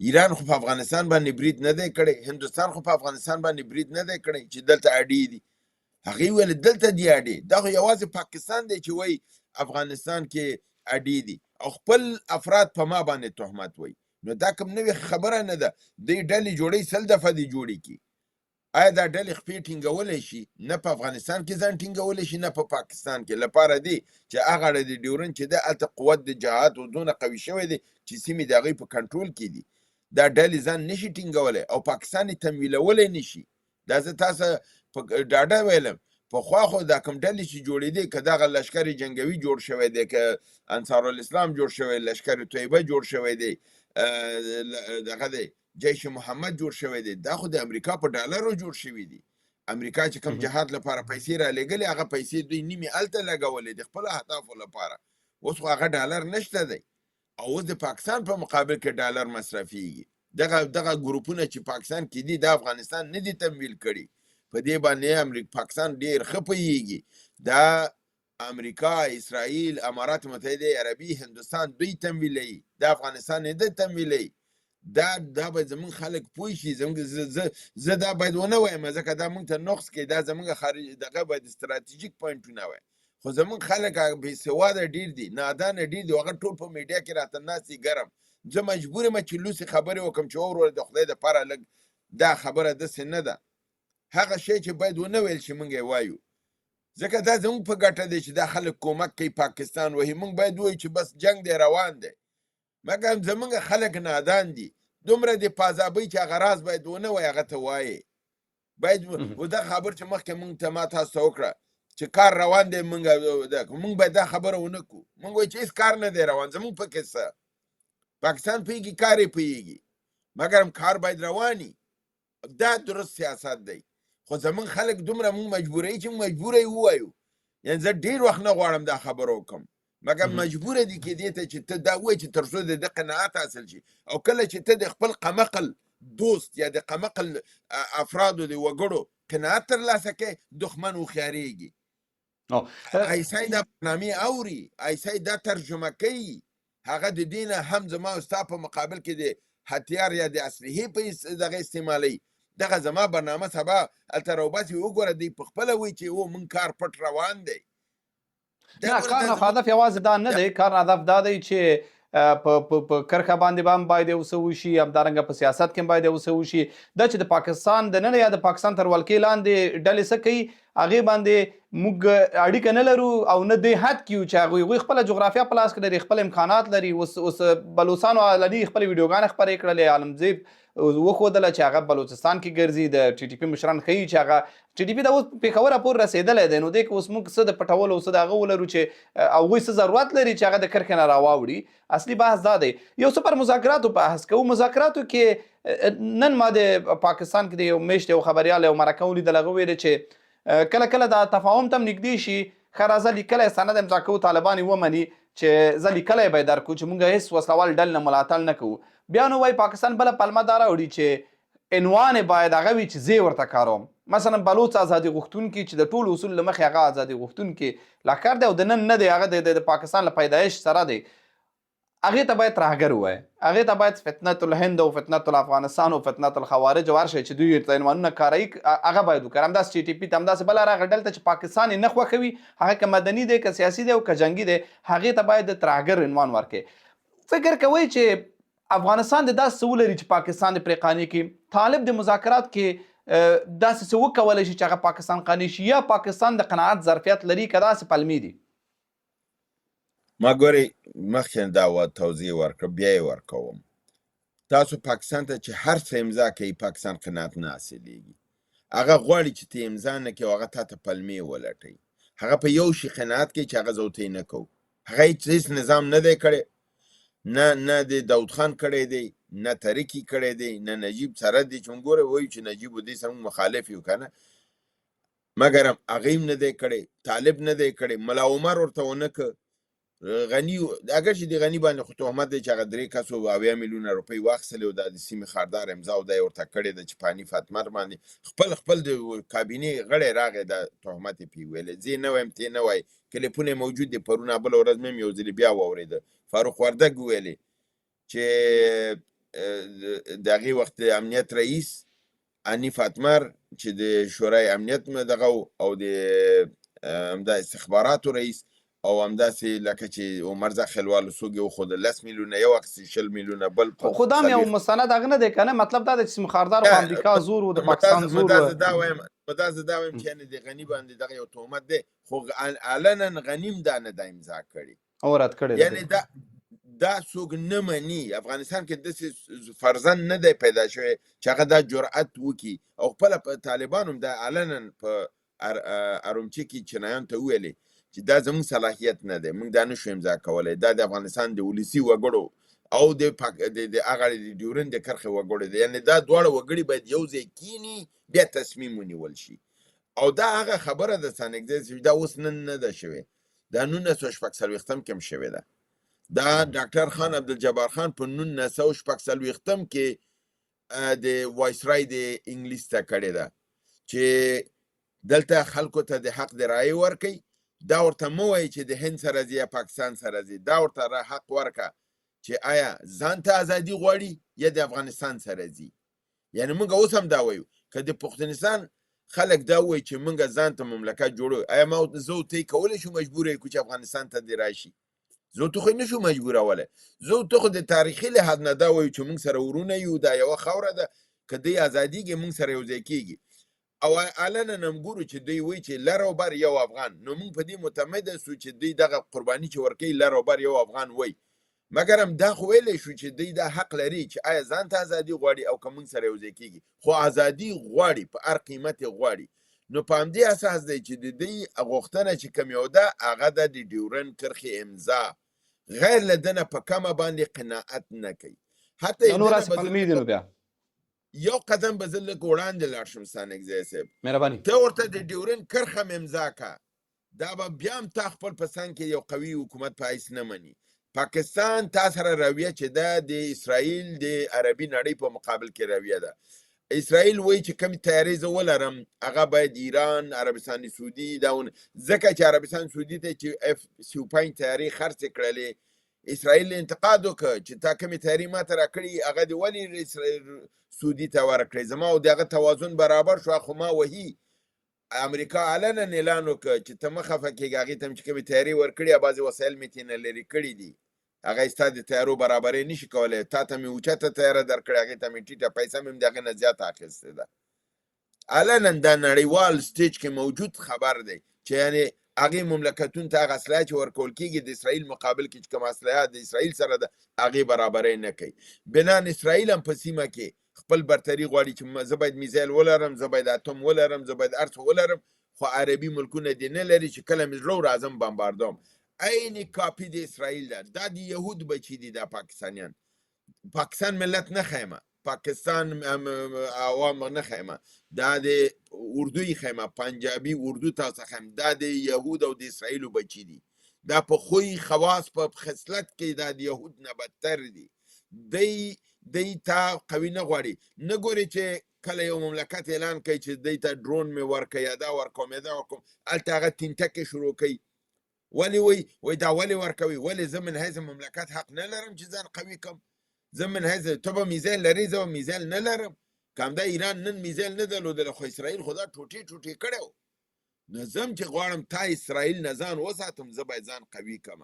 ایران خو په افغانستان باندې برید نه دی کړی، هندوستان خو په افغانستان باندې برید نه دی کړی چې دلته اډې دي. هغې ویل دلته دي اډې، دا خو یوازې پاکستان دی چې وایي افغانستان کې اډې دي او خپل افراد په ما باندې تهمت وایي. نو دا کوم نوې خبره نه ده. دوی ډلې جوړوي، 100 دفعه دې جوړې کړي. آیا دا ډلې خپې ټینګولی شي؟ نه په افغانستان کې ځان ټینګولی شي، نه په پاکستان کې. لپاره دی چې هغه اړه د ډیورنډ چې ده هلته قوت د جهاد دونه قوي شوی دی چې سیمې د هغوی په کنټرول کې دي. دا ډلې ځان نشي ټینګولی او پاکستان یې تمویلولی نشي. دا زه تاسو په ډاډه ویلم. پخوا خو دا کوم ډلې چې جوړېدې، که دغه لشکر جنګوي جوړ شوی دی، که انصارالاسلام جوړ شوی، لشکر طیبه جوړ شوی دی، دغه دی جیش محمد جوړ شوی دی، دا خو د امریکا په ډالرو جوړ شوي دي. امریکا چې کوم جهاد لپاره پیسې را لېږلې، هغه پیسې دوی نیمې هلته لګولې د خپلو اهدافو لپاره. اوس خو هغه ډالر نشته دی او اوس د پاکستان په مقابل کې ډالر مصرفیږي. دغه ګروپونه چې پاکستان کې دي د افغانستان نه دي تمویل کړي. په دې باندې پاکستان ډېر ښه پوهېږي. دا امریکا، اسرائیل، امارات متحده عربي، هندوستان دوی تمویلوي، د افغانستان نه دی تمویلوي. دا باید زمونږ خلک پوه شي. زه دا باید ونه وایم ځکه دا مونږ ته نقص کوي، دا زمونږ خارج دغه باید استراتیژیک پوینټونه وای. خو زمونږ خلک بېسواده ډېر دي، نادانه ډېر دي، هغه ټول په میډیا کې راته ناست دي ګرم. زه مجبور یم چې لوسې خبرې وکړم چې وروره د خدای دپاره لږ دا خبره داسې نه ده. هغه شی چې باید ونه ویل شي مونږ یې وایو، ځکه دا زمونږ په ګټه دی چې دا خلک کومک کوي پاکستان وهي. مونږ باید ووایو چې بس جنګ دی روان دی، مګر زمونږ خلک نادان دي. دومره د پازابۍ چې هغه راز باید ونه وایي، هغه ته وایي. باید دا خبر چې مخکې مونږ ته ما تاسو ته وکړه چې کار روان دی، مونږ باید دا خبره ونه کړو. مونږ وایو چې هېڅ کار نه دی روان، زمونږ پکې څه. پاکستان پوهېږي، کار یې پوهېږي، مګر کار باید رواني. دا درست سیاست دی. خو زمونږ خلک دومره مونږ مجبوروي چې مجبوره یې ووایو. یعنې زه ډېر وخت نه غواړم دا خبره وکړم، مګر مجبوره دي کېدې ته چې ته دا ووایې چې تر څو د ده قناعت حاصل شي. او کله چې ته د خپل قمقل دوست یا د قمقل افرادو د وګړو قناعت ترلاسه کوې، دښمن هوښیارېږي. ایسای دا برنامې اوري، ایسای دا ترجمه کوي. هغه د دې نه هم زما او ستا په مقابل کې د هتیار یا د اسلحې په دغه استعمالوي. دغه زما برنامه سبا هلته راوباسي، وګوره دوی په خپله وایي چې او مونږ کار پټ روان دی. نه، کار نه هدف یوازې دا نه دی. کار هدف دا دی چې په کرښه باندې به هم باید یو څه وشي، همدارنګه په سیاست کې هم باید یو څه وشي. دا چې د پاکستان دننه یا د پاکستان تر ولکې لاندې ډلې څه کوي، هغې باندې موږ اړیکه نه لرو او نه دې حد کې یو چې هغوی خپله جغرافیه په لاس کې لري، خپل امکانات لري. اوس بلوچستانو علني خپلې ویډیوګانې خپرې کړلې. عالمزیب وښودله چې هغه بلوچستان کې ګرځي، د ټي ټي پي مشران ښیي چې هغه ټي ټي پي دا اوس پېښوره پورې رسېدلی دی. نو دې کې اوس موږ څه د پټولو او څه د هغه ولرو چې هغوی څه ضرورت لري چې هغه د کرښې نه راواوړي. اصلي بحث دا دی. یو څه پر مذاکراتو بحث کوو. مذاکراتو کې نن ما د پاکستان کې د یو میشت یو خبریال یو مرکه ولیدل، هغه ویلې چې کله کله دا تفاهم ته هم نږدې شي، ښه راځه لیکلی سند امضا کوو، طالبان یې ومني چې زه لیکلی به یې درکړو چې موږ هېڅ وسلوال ډل نه ملاتړ نه کوو. بیا نو وایي پاکستان بله پلمه دا راوړي چې عنوان یې باید هغه وي چې زه یې ورته کاروم. مثلا بلوچ ازادي غوښتونکي چې د ټولو اصول له مخې هغه ازادي غوښتونکي لښکر دی او د نن نه دی، هغه د پاکستان له پیدایش سره دی. هغې ته باید ترهګر ووایي، هغې ته باید فتنة الهند او فتنة الافغانستان او فتنة الخوارج او هر شی چې دوی ورته عنوانونه کاروي هغه باید وکړي. همداسې ټي ټي پي ته همداسې بله راغله ډلته چې پاکستان یې نه خوښوي، هغه که مدني دی که سیاسي دی او که جنګي دی، هغې ته باید د ترهګر عنوان ورکړي. فکر کوئ چې افغانستان د داسې څه ولري چې پاکستان د پرې قانع کړي؟ طالب د مذاکرات کې داسې څه وکولی شي چې هغه پاکستان قانع شي، یا پاکستان د قناعت ظرفیت لري که داسې پلمې دي؟ ما ګورئ مخکې دا توضیح ورکړه، بیا یې ورکوم. تاسو پاکستان ته چې هر څه امضا کوي، پاکستان قناعت نه حاصلېږي. هغه غواړي چې ته امضا نه کوې، هغه تا ته پلمې ولټوي. هغه په یو شي قناعت کوي چې هغه زه ورته نه کوو. هغه هېڅ نظام نه دی کړی، نه د داود خان کړی دی، نه ترکي کړی دی، نه نجیب سره دی چې موږ ګوره وایو چې نجیب و دې سره موږ مخالف یو که نه، مګر هغه هم نه دی کړی. طالب نه دی کړی. ملا عمر ورته ونه که. غني اگر چې د غني باندې خو تهمت دی چې هغه 3 کسو 80 میلیونه روپۍ واخیستلې او دا د سیمې خاردار امضا او دا یې ورته کړې ده چې په حنیف اتمر باندې خپل د کابینې غړی راغی دا تهمت یې پرې ویلې. زه یې نه وایم، ته یې نه وایې. کلیپونه یې موجود دي. پرون بله ورځ مې هم یو ځلې بیا واورېده، فاروق وردګ ویلې چې د هغې وخت د امنیت رئیس انیف اتمر چې د شورای امنیت دغه او د همدا استخباراتو رئیس او همداسې لکه چې عمر خلوال سوګي او خود 10 میلیونه یو وخت 60 میلیونه بل په خو دا هم یو مستند هغه نه دی که نه مطلب دا دی چې مخاردار په امریکا زور و د پاکستان زور و دا وایم چې یعنې د غني باندې دغه یو تهمت دی خو علنا غنیم دا نه دا امضا کړي او رد کړی یعنې دا څوک نه مني افغانستان کې داسې فرزن نه دی پیدا شوی چې هغه دا جرأت وکړي او خپله په طالبانو هم دا علنا په ارومچي کې چینایانو ته وویلې چې دا زموږ صلاحیت نه دی موږ دا نشو امضا کولی دا د افغانستان د ولسي وګړو او د هغه د ډیورند د کرښې وګړو دی یعنې دا دواړه وګړي باید یو ځای کینی بیا تصمیم ونیول شي او دا هغه خبره ده سانګزی چې دا اوس نن نه ده شوې دا 1946 کې هم شوې ده دا ډاکټر خان عبدالجبار خان په 1946 کې د وایسرای د انګلیس ته کړې ده چې دلته خلکو ته د حق د رایې ورکوي دا ورته مه وایي چې د هند سره ځي یا پاکستان سره ځي دا ورته حق ورکه چې آیا ځان ته ازادي غواړي یا د افغانستان سره ځي یعنې موږ اوس هم دا وایو که د پښتونستان خلک دا وایي چې موږ ځان ته مملکت جوړو آیا ما زه او ته کولی شو مجبوره یې کړو چې افغانستان ته دې راشي زه ته خو یې نشو مجبورولی زه ته خو د تاریخي لحاظ نه دا وایو چې موږ سره ورونه یو دا یوه خاوره ده که دوی ازادیږي موږ سره یو ځای کېږي او علنا هم ګورو چې دوی وایي چې لر او بر یو افغان نو موږ په دې متمده سو چې دوی دغه قرباني چې ورکوي لر او بر یو افغان وایي مګر هم دا خو ویلی شو چې دوی دا حق لري چې آیا ځان ته ازادي غواړي او که موږ سره یو ځای کېږي خو ازادي غواړي په هر قیمت یې غواړي نو په همدې اساس دی چې د دوی غوښتنه چې کوم یو ده هغه د ډیورند کرښې امضا غیر له ده نه په کمه باندې قناعت نه کوي حتی یو قدم به زه لږ وړاندې لاړ شم سانګزی صاحب مهرباني ته ورته د ډیورند کرښه م امضا که دا به بیا هم تا خپل په څنګ کې یو قوي حکومت په حیث نه مني پاکستان تا سره رویه چې ده د اسرائیل د عربي نړۍ په مقابل کې رویه ده اسرائیل وایي چې کوم تیارې زه ولرم هغه باید ایران عربستان سعودي دا ځکه چې عربستان سعودي ته چې F-35 تیارې خرڅې کړلې اسرائیل انتقاد وکړ چې تا کومې تیارې ماته راکړي هغه دې ولې سعودي ته ورکړې زما او د هغه توازن برابر شو خو ما وهي امریکا علنا اعلان وکړ چې ته مه خفه کېږه هغې ته چې کومې تیارې ورکړي بعضې وسایل مې ترېنه لرې کړي دي هغه ستا د تیارو برابرۍ نشي کولی تا ته مې اوچته تیاره درکړې هغې ته مې ټیټه پیسه مې هم د هغې نه زیاته اخیستې ده علنا دا نړیوال سټیج کې موجود خبر دی چې یعنې هغې مملکتونو ته هغه اسلحه چې ورکول کېږي د اسرائیل مقابل کې چې کوم اسلحه د اسرائیل سره ده هغې برابرۍ نه کوي بنان اسرائیل هم په سیمه کې خپل برتري غواړي چې زه باید میزایل ولرم زه باید اتم ولرم زه باید هر څه ولرم خو عربي ملکونه دې نه لري چې کله مې زړه راځم بمباردوم عین کاپي د اسرائیل ده دا د یهود بچي دي دا پاکستانیان پاکستان ملت نه خیمه پاکستان عوام نه خیمه دا د اردوی خیمه پنجابي اردو تاسو خیم دا د یهود او د اسرائیل بچي دي دا په خوی خواص په خصلت کې دا د یهود نه بدتر دي دی تا قوي نه غواړي نه ګوري چې کله یو مملکت اعلان کوي چې دی ته درون مې ورکوي یا دا ورکوم یا دا ورکوم هلته هغه تینټکې شروع کوي ولې وایي دا ولې ورکوي ولې زه من حیث مملکت حق نه لرم چې ځان قوي کړم زه من حیث ته به میزایل لرې زه به میزایل نه لرم که همدا ایران نن میزایل نه درلودله خو اسرائیل خو دا ټوټې ټوټې کړی و نو زه هم چې غواړم تا اسرائیل نه ځان وساتم زه باید ځان قوي کړم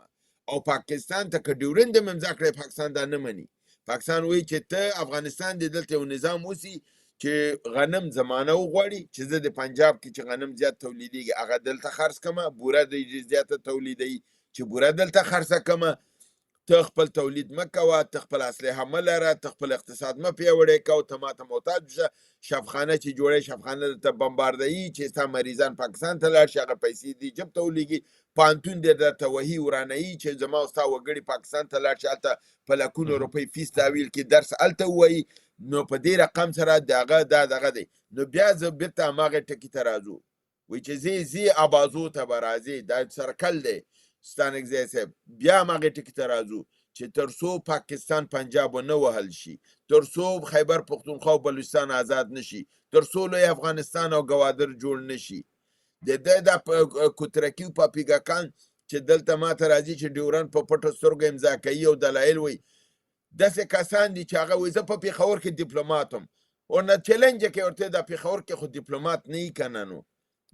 او پاکستان ته که ډیورند م امضا کړی پاکستان دا نه مني پاکستان وایي چې ته افغانستان د دلته یو نظام اوسي چې غنم زمانه وغواړي چې زه د پنجاب کې چې غنم زیات تولیدېږي هغه دلته خرڅ کړمه بوره د زیاته تولیدوي چې بوره دلته خرڅه کړمه ته خپل تولید مه کوه ته خپل اسلحه مه لره ته خپل اقتصاد مه پیاوړی کوه ته ماته محتاج شه شفخانه چې جوړی شفخانه درته بمباردوي چې ستا مریضان پاکستان ته لاړ شي هغه پیسې دې جب ته ولېږي پوهنتون دې درته وهي ورانوي چې زما او ستا وګړي پاکستان ته لاړ شي هلته په لکونو روپۍ فیس تحویل کړي درس هلته ووایي نو په دې رقم سره د هغه دا دغه دی نو بیا زه بېرته هماغې ټکي ته راځو وایي چې ځې ابازو ته به راځې دا سرکل دی ستانکزی صاحب بیا هماغې ټکي ته راځو چې تر څو پاکستان پنجاب ونه وهل شي تر څو خیبر پختونخوا او بلوچستان آزاد نشي تر څو لوی افغانستان او ګوادر جوړ نشي د ده دا کوترکي او پاپیګاکان چې دلته ماته راځي چې ډیورند په پټو سترګو امضا کوي او دلایل وایي داسې کسان دي چې هغه وایي زه په پېښور کې ډیپلومات وم ورنه چلنج کوي ورته د پېښور کې خو ډیپلومات نه یي که نه نو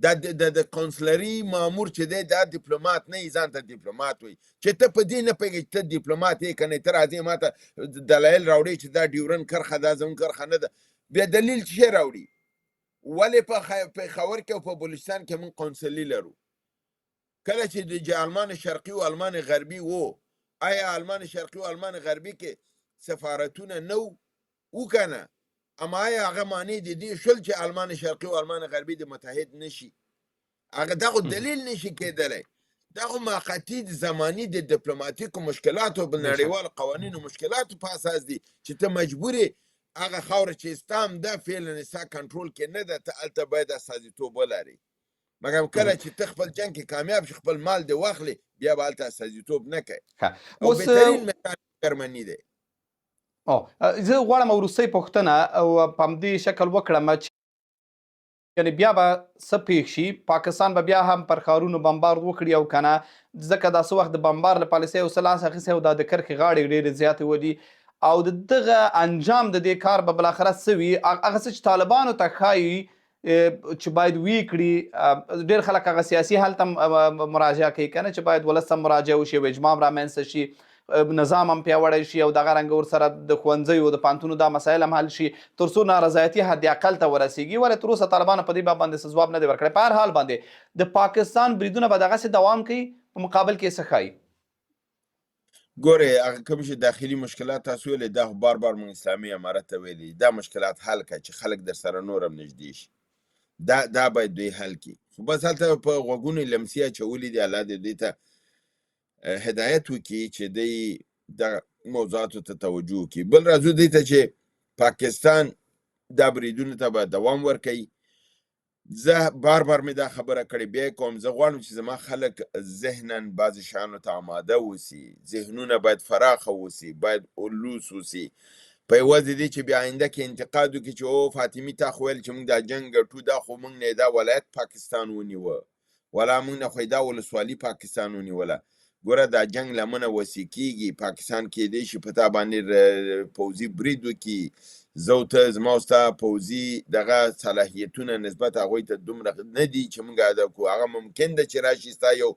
د کونسلري مامور چې دی دا ډیپلومات نه یي ځان ته ډیپلومات وایي چې ته په دې نه پوهېږې چې ته ډیپلومات یې که نه ته راځې ما ته دلایل راوړې چې دا ډیورن کرښه دا زموږ کرښه نه ده بیا دلیل څه شی راوړي ولې په پېښور کې او په بلوچستان کې موږ قونسلي لرو کله چې د آلمان شرقي او آلمان غربي وو آیا آلمان شرقي او آلمان غربي کې سفارتونه نه وو که نه اما آیا هغه معنی د دې شول چې آلمان شرقي او آلمان غربي د متحد نشي هغه دغه دلیل نشي کېدلی دغه موقتي زماني د ډیپلوماتیکو مشکلاتو او نړیوالو قوانینو مشکلاتو په اساس دي چې ته مجبورې هغه خاوره چې ستا همدا فعلا ستا کنټرول کې نه ده ته هلته باید استازیتوب ولرې مګر کله چې ته خپل جنګ کې کامیاب شي خپل مال دې واخلې بیا به هلته استازیتوب نه کوې او بهترین مثال جرمني دی زه غواړم وروستۍ پوښتنه او په همدې شکل وکړم چې یعنې بیا به څه پېښ شي پاکستان به بیا هم پر ښارونو بمبارد وکړي او که نه ځکه دا څه وخت د بمبار له پالیسۍ او څه لاس اخیستی او دا د کرښې غاړې ډېرې زیاتې ودي او د دغه انجام د دې کار به بالاخره څه وي هغه څه چې طالبانو ته ښایي چې باید وی کړي ډېر خلک هغه سیاسي حل ته مراجعه کوي که نه چې باید ولس ته مراجعه وشي او اجماع رامنځته شي نظام هم پیاوړی شي او دغه رنګه ورسره د ښوونځیو د پوهنتونو دا مسایل هم حل شي تر څو نارضایتي حد اقل ته ورسیږي ولې تر اوسه طالبانو په دې باب باندې څه ځواب نه دی ورکړی په هر حال باندې د پاکستان بریدونه به دغسې دوام کوي په مقابل کې څه ښایي ګورې هغه کوم چې داخلي مشکلات تاسو ویلې دا خو بار موږ اسلامي امارت ته ویلي دا مشکلات حل کړه چې خلک در سره نور هم نږدې شي دا باید دوی حل کړي خو بس هلته په غوږونو لمسي اچولي دي الله دې دوی ته هدایت وکړي چې دی د موضوعاتو ته توجه وکړي بل راځو دی ته چې پاکستان دا بریدونو ته به دوام ورکوي زه بار مې دا خبره کړې بیا کوم زه غواړم چې زما خلک ذهناً بعضې شیانو ته آماده اوسي ذهنونه باید فراخه اوسي باید الوس اوسي په یوازې دې چې بیا آینده کې انتقاد وکړي چې او فاطمي تا خو ویل چې موږ دا جنګ ګټو دا خو موږ نه دا ولایت پاکستان ونیوه ولا موږ نه خو دا ولسوالي پاکستان ونیوله ګوره دا جنګ لمنه وسې کېږي پاکستان کېدی شي په تا باندې پوځي برید وکړي زه او ته زما او ستا پوځي دغه صلاحیتونه نسبت هغوی ته دومره نه دي چې موږ ادا کړو هغه ممکن ده چې راشي ستا یو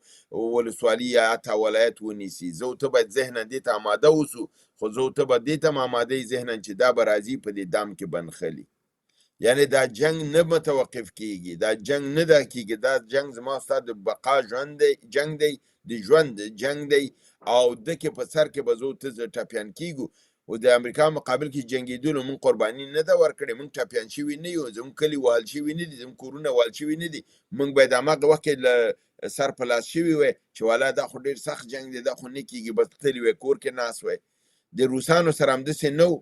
ولسوالي یا حتی ولایت ونیسي زه او ته باید ذهنا دې ته آماده اوسو خو زه او ته به دې ته هم آماده یي ذهنا چې دا به راځي په دې دام کې بنخلي یعنی دا جنگ نه متوقف کیږي دا جنگ نه دا کیږي دا جنگ زما ستا د بقا ژوند دی جنگ دی د ژوند جنگ دی او دکې په سر کې به زه او ته ټپیان کیږو او د امریکا مقابل کې جنګېدلو موږ قرباني نه ده ورکړې موږ ټپیان شوي نه یو زموږ کلي وهل شوي نه دي زموږ کورونه وهل شوي نه دي موږ باید هماغه وخت کې له سر په لاس شوي وی چې والا دا خو ډېر سخت جنګ دی دا خو نه کیږي بس تلي وی کور کې ناست وی د روسانو سره همداسې نه و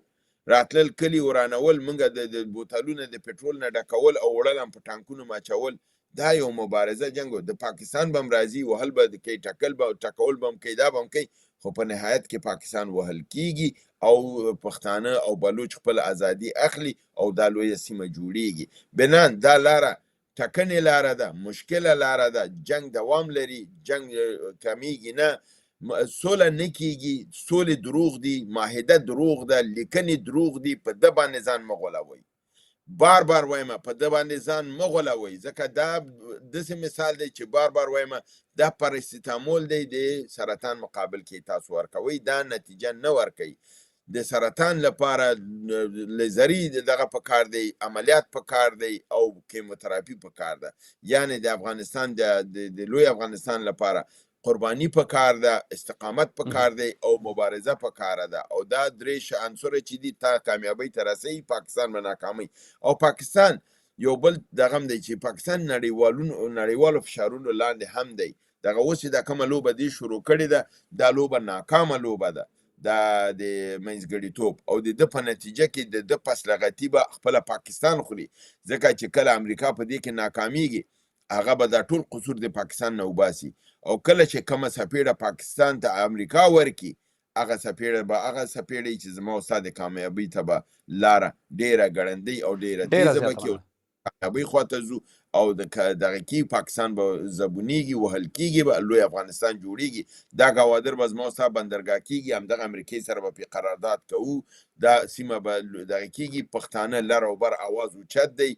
راتلل کلي ورانول موږ د بوتلونه د پټرول نه ډکول او وړل هم په ټانکونو ماچول دا یو مبارزه جنګ د پاکستان به هم راځي وهل به کوي ټکول به هم کوي دا به هم کوي خو په نهایت کې پاکستان وهل کیږي او پښتانه او بلوچ خپل ازادي اخلي او دا لویه سیمه جوړیږي بنان دا لاره ټکنې لاره ده مشکله لاره ده جنگ دوام لري جنگ کمیږي نه سوله نه کیږي سولې دروغ دي معاهده دروغ ده لیکنې دروغ دي په ده باندې ځان مه غولوئ بار وایم په ده باندې ځان مه غولوئ ځکه دا داسې مثال دی چې بار وایم دا پاراسیتامول دی د سرطان مقابل کې تاسو ورکوئ دا نتیجه نه ورکوي د سرطان لپاره لیزري دغه پکار دی عملیات پکار دی او کیموتراپي پکار ده یعنی د افغانستان د لوی افغانستان لپاره قربانی پکار ده استقامت پکار دی او مبارزه پکار ده او دا درې عنصر چې دي تا کامیابی ته رسوي پاکستان به ناکامي او پاکستان یو بل دغه دی چې پاکستان نړیوالو فشارونو لاندې هم دی دغه اوس چې دا کومه لوبه دی شروع کړې ده دا لوبه ناکامه لوبه ده دا د منځګړیتوب او د ده په نتیجه کې د ده پسلغتي به خپله پاکستان خوري ځکه چې کله امریکا په دې کې ناکامیږي هغه به دا ټول قصور د پاکستان نه وباسي او کله چې کومه سپېړه پاکستان ته امریکا ورکي هغه سپېړه چې زما او ستا د کامیابۍ ته به لاره ډېره ګړندۍ او ډېره تیزه به کړي کامیابۍ خواته ځو او دغه کې پاکستان به زبونیږي وهل کېږي به لوی افغانستان جوړیږي دا ګوادر به زما ستا بندرګاه کېږي همدغه امریکې سره به پرې قرارداد کوو دا سیمه به دغه کېږي پښتانه لر او بر اواز اوچت دی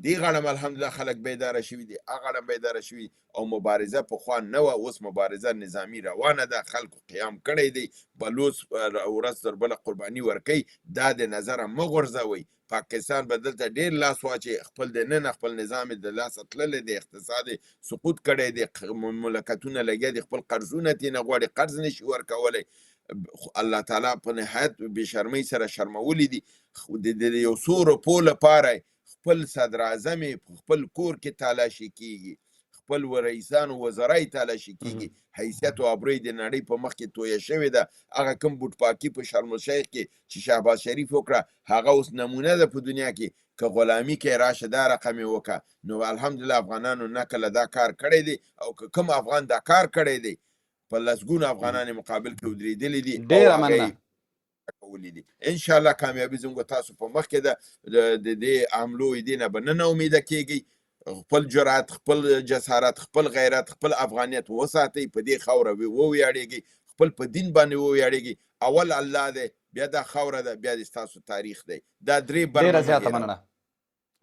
دې غاړه الحمدلله خلک بیداره شوي دي هغه غاړه بیداره شوي او مبارزه پخوا نه وه اوس مبارزه نظامي روانه ده خلکو قیام کړی دی بلوڅ ورځ تر بله قرباني ورکوي دا د نظره مه غورځوئ پاکستان به دلته ډېر لاس واچي خپل دننه خپل نظام د لاسه تللی دی اقتصاد سقوط کړی دی مملکتونه لګیا دي خپل قرضونه ترېنه غواړي قرض نشي ورکولی الله تعالی په نهایت بېشرمۍ سره شرمولی دي د یو څو روپو لپاره خپل صدر اعظم په خپل کور کې تالاشي کېږي خپل رئیسان وزرای تالاشي کېږي حیثیت او ابروی د نړۍ په مخ کې تویه شوې ده هغه کوم بوټپاکي په شرم الشیخ کې چې شهباز شریف وکړه هغه اوس نمونه ده په دنیا کې که غلامي کې راشه دا رقم یې وکړه نو الحمدلله افغانانو نه کله دا کار کړی دی او که کوم افغان دا کار کړی دی په لسګونو افغانان مقابل کې ودرېدلي دي ډېره مننه کولی دي ان شاء الله کامیابی زموږ تاسو په مخ کې ده د دې عملو دې نه به نه امیده کېږئ خپل جرأت خپل جسارت خپل غیرت خپل افغانیت وساتئ په دې خاوره وویاړېږئ خپل په دین باندې وویاړېږئ اول الله دی بیا دا خاوره ده بیا د ستاسو تاریخ دی دا درې ډېره زیاته مننه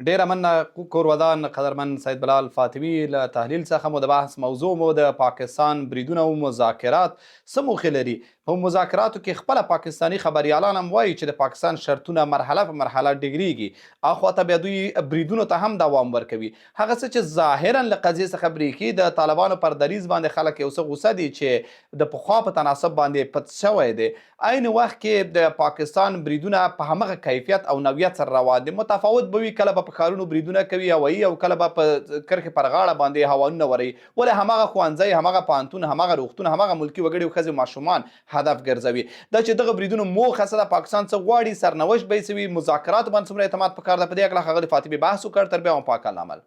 ډیره مننه کورودان قدرمن سید بلال فاطمی له تحلیل څخه مو د بحث موضوع مو د پاکستان بریدونه او مذاکرات څه موخې لري په مذاکراتو کې خپله پاکستاني خبریالان هم وایي چې د پاکستان شرطونه مرحله په مرحله ډیګریږي اخواته بیا دوی بریدونو ته هم دوام ورکوي هغه څه چې ظاهرا له قضیې څخه بریښي د طالبانو پر دریځ باندې خلک یو څه غوسه دي چې د پخوا په تناسب باندې پت شوی دی عین وخت کې د پاکستان بریدونه په همغه کیفیت او نوعیت سره روان دي متفاوت به وي کله به په ښارونو بریدونه کوي هوایي او کله به په کرښې پر غاړه باندې هوانونه وروي ولې همغه ښوونځی همغه پوهنتون همغه روغتون همغه ملکي وګړي او ښځې ماشومان هدف ګرځوي دا چې دغه بریدونو موخه څه ده پاکستان څه غواړي سرنوشت به یې څه وي مذاکراتو باندې څومره اعتماد پکار ده په دې هکله ښاغلي فاطمي بحث وکړ تر بیا هم پاک العمل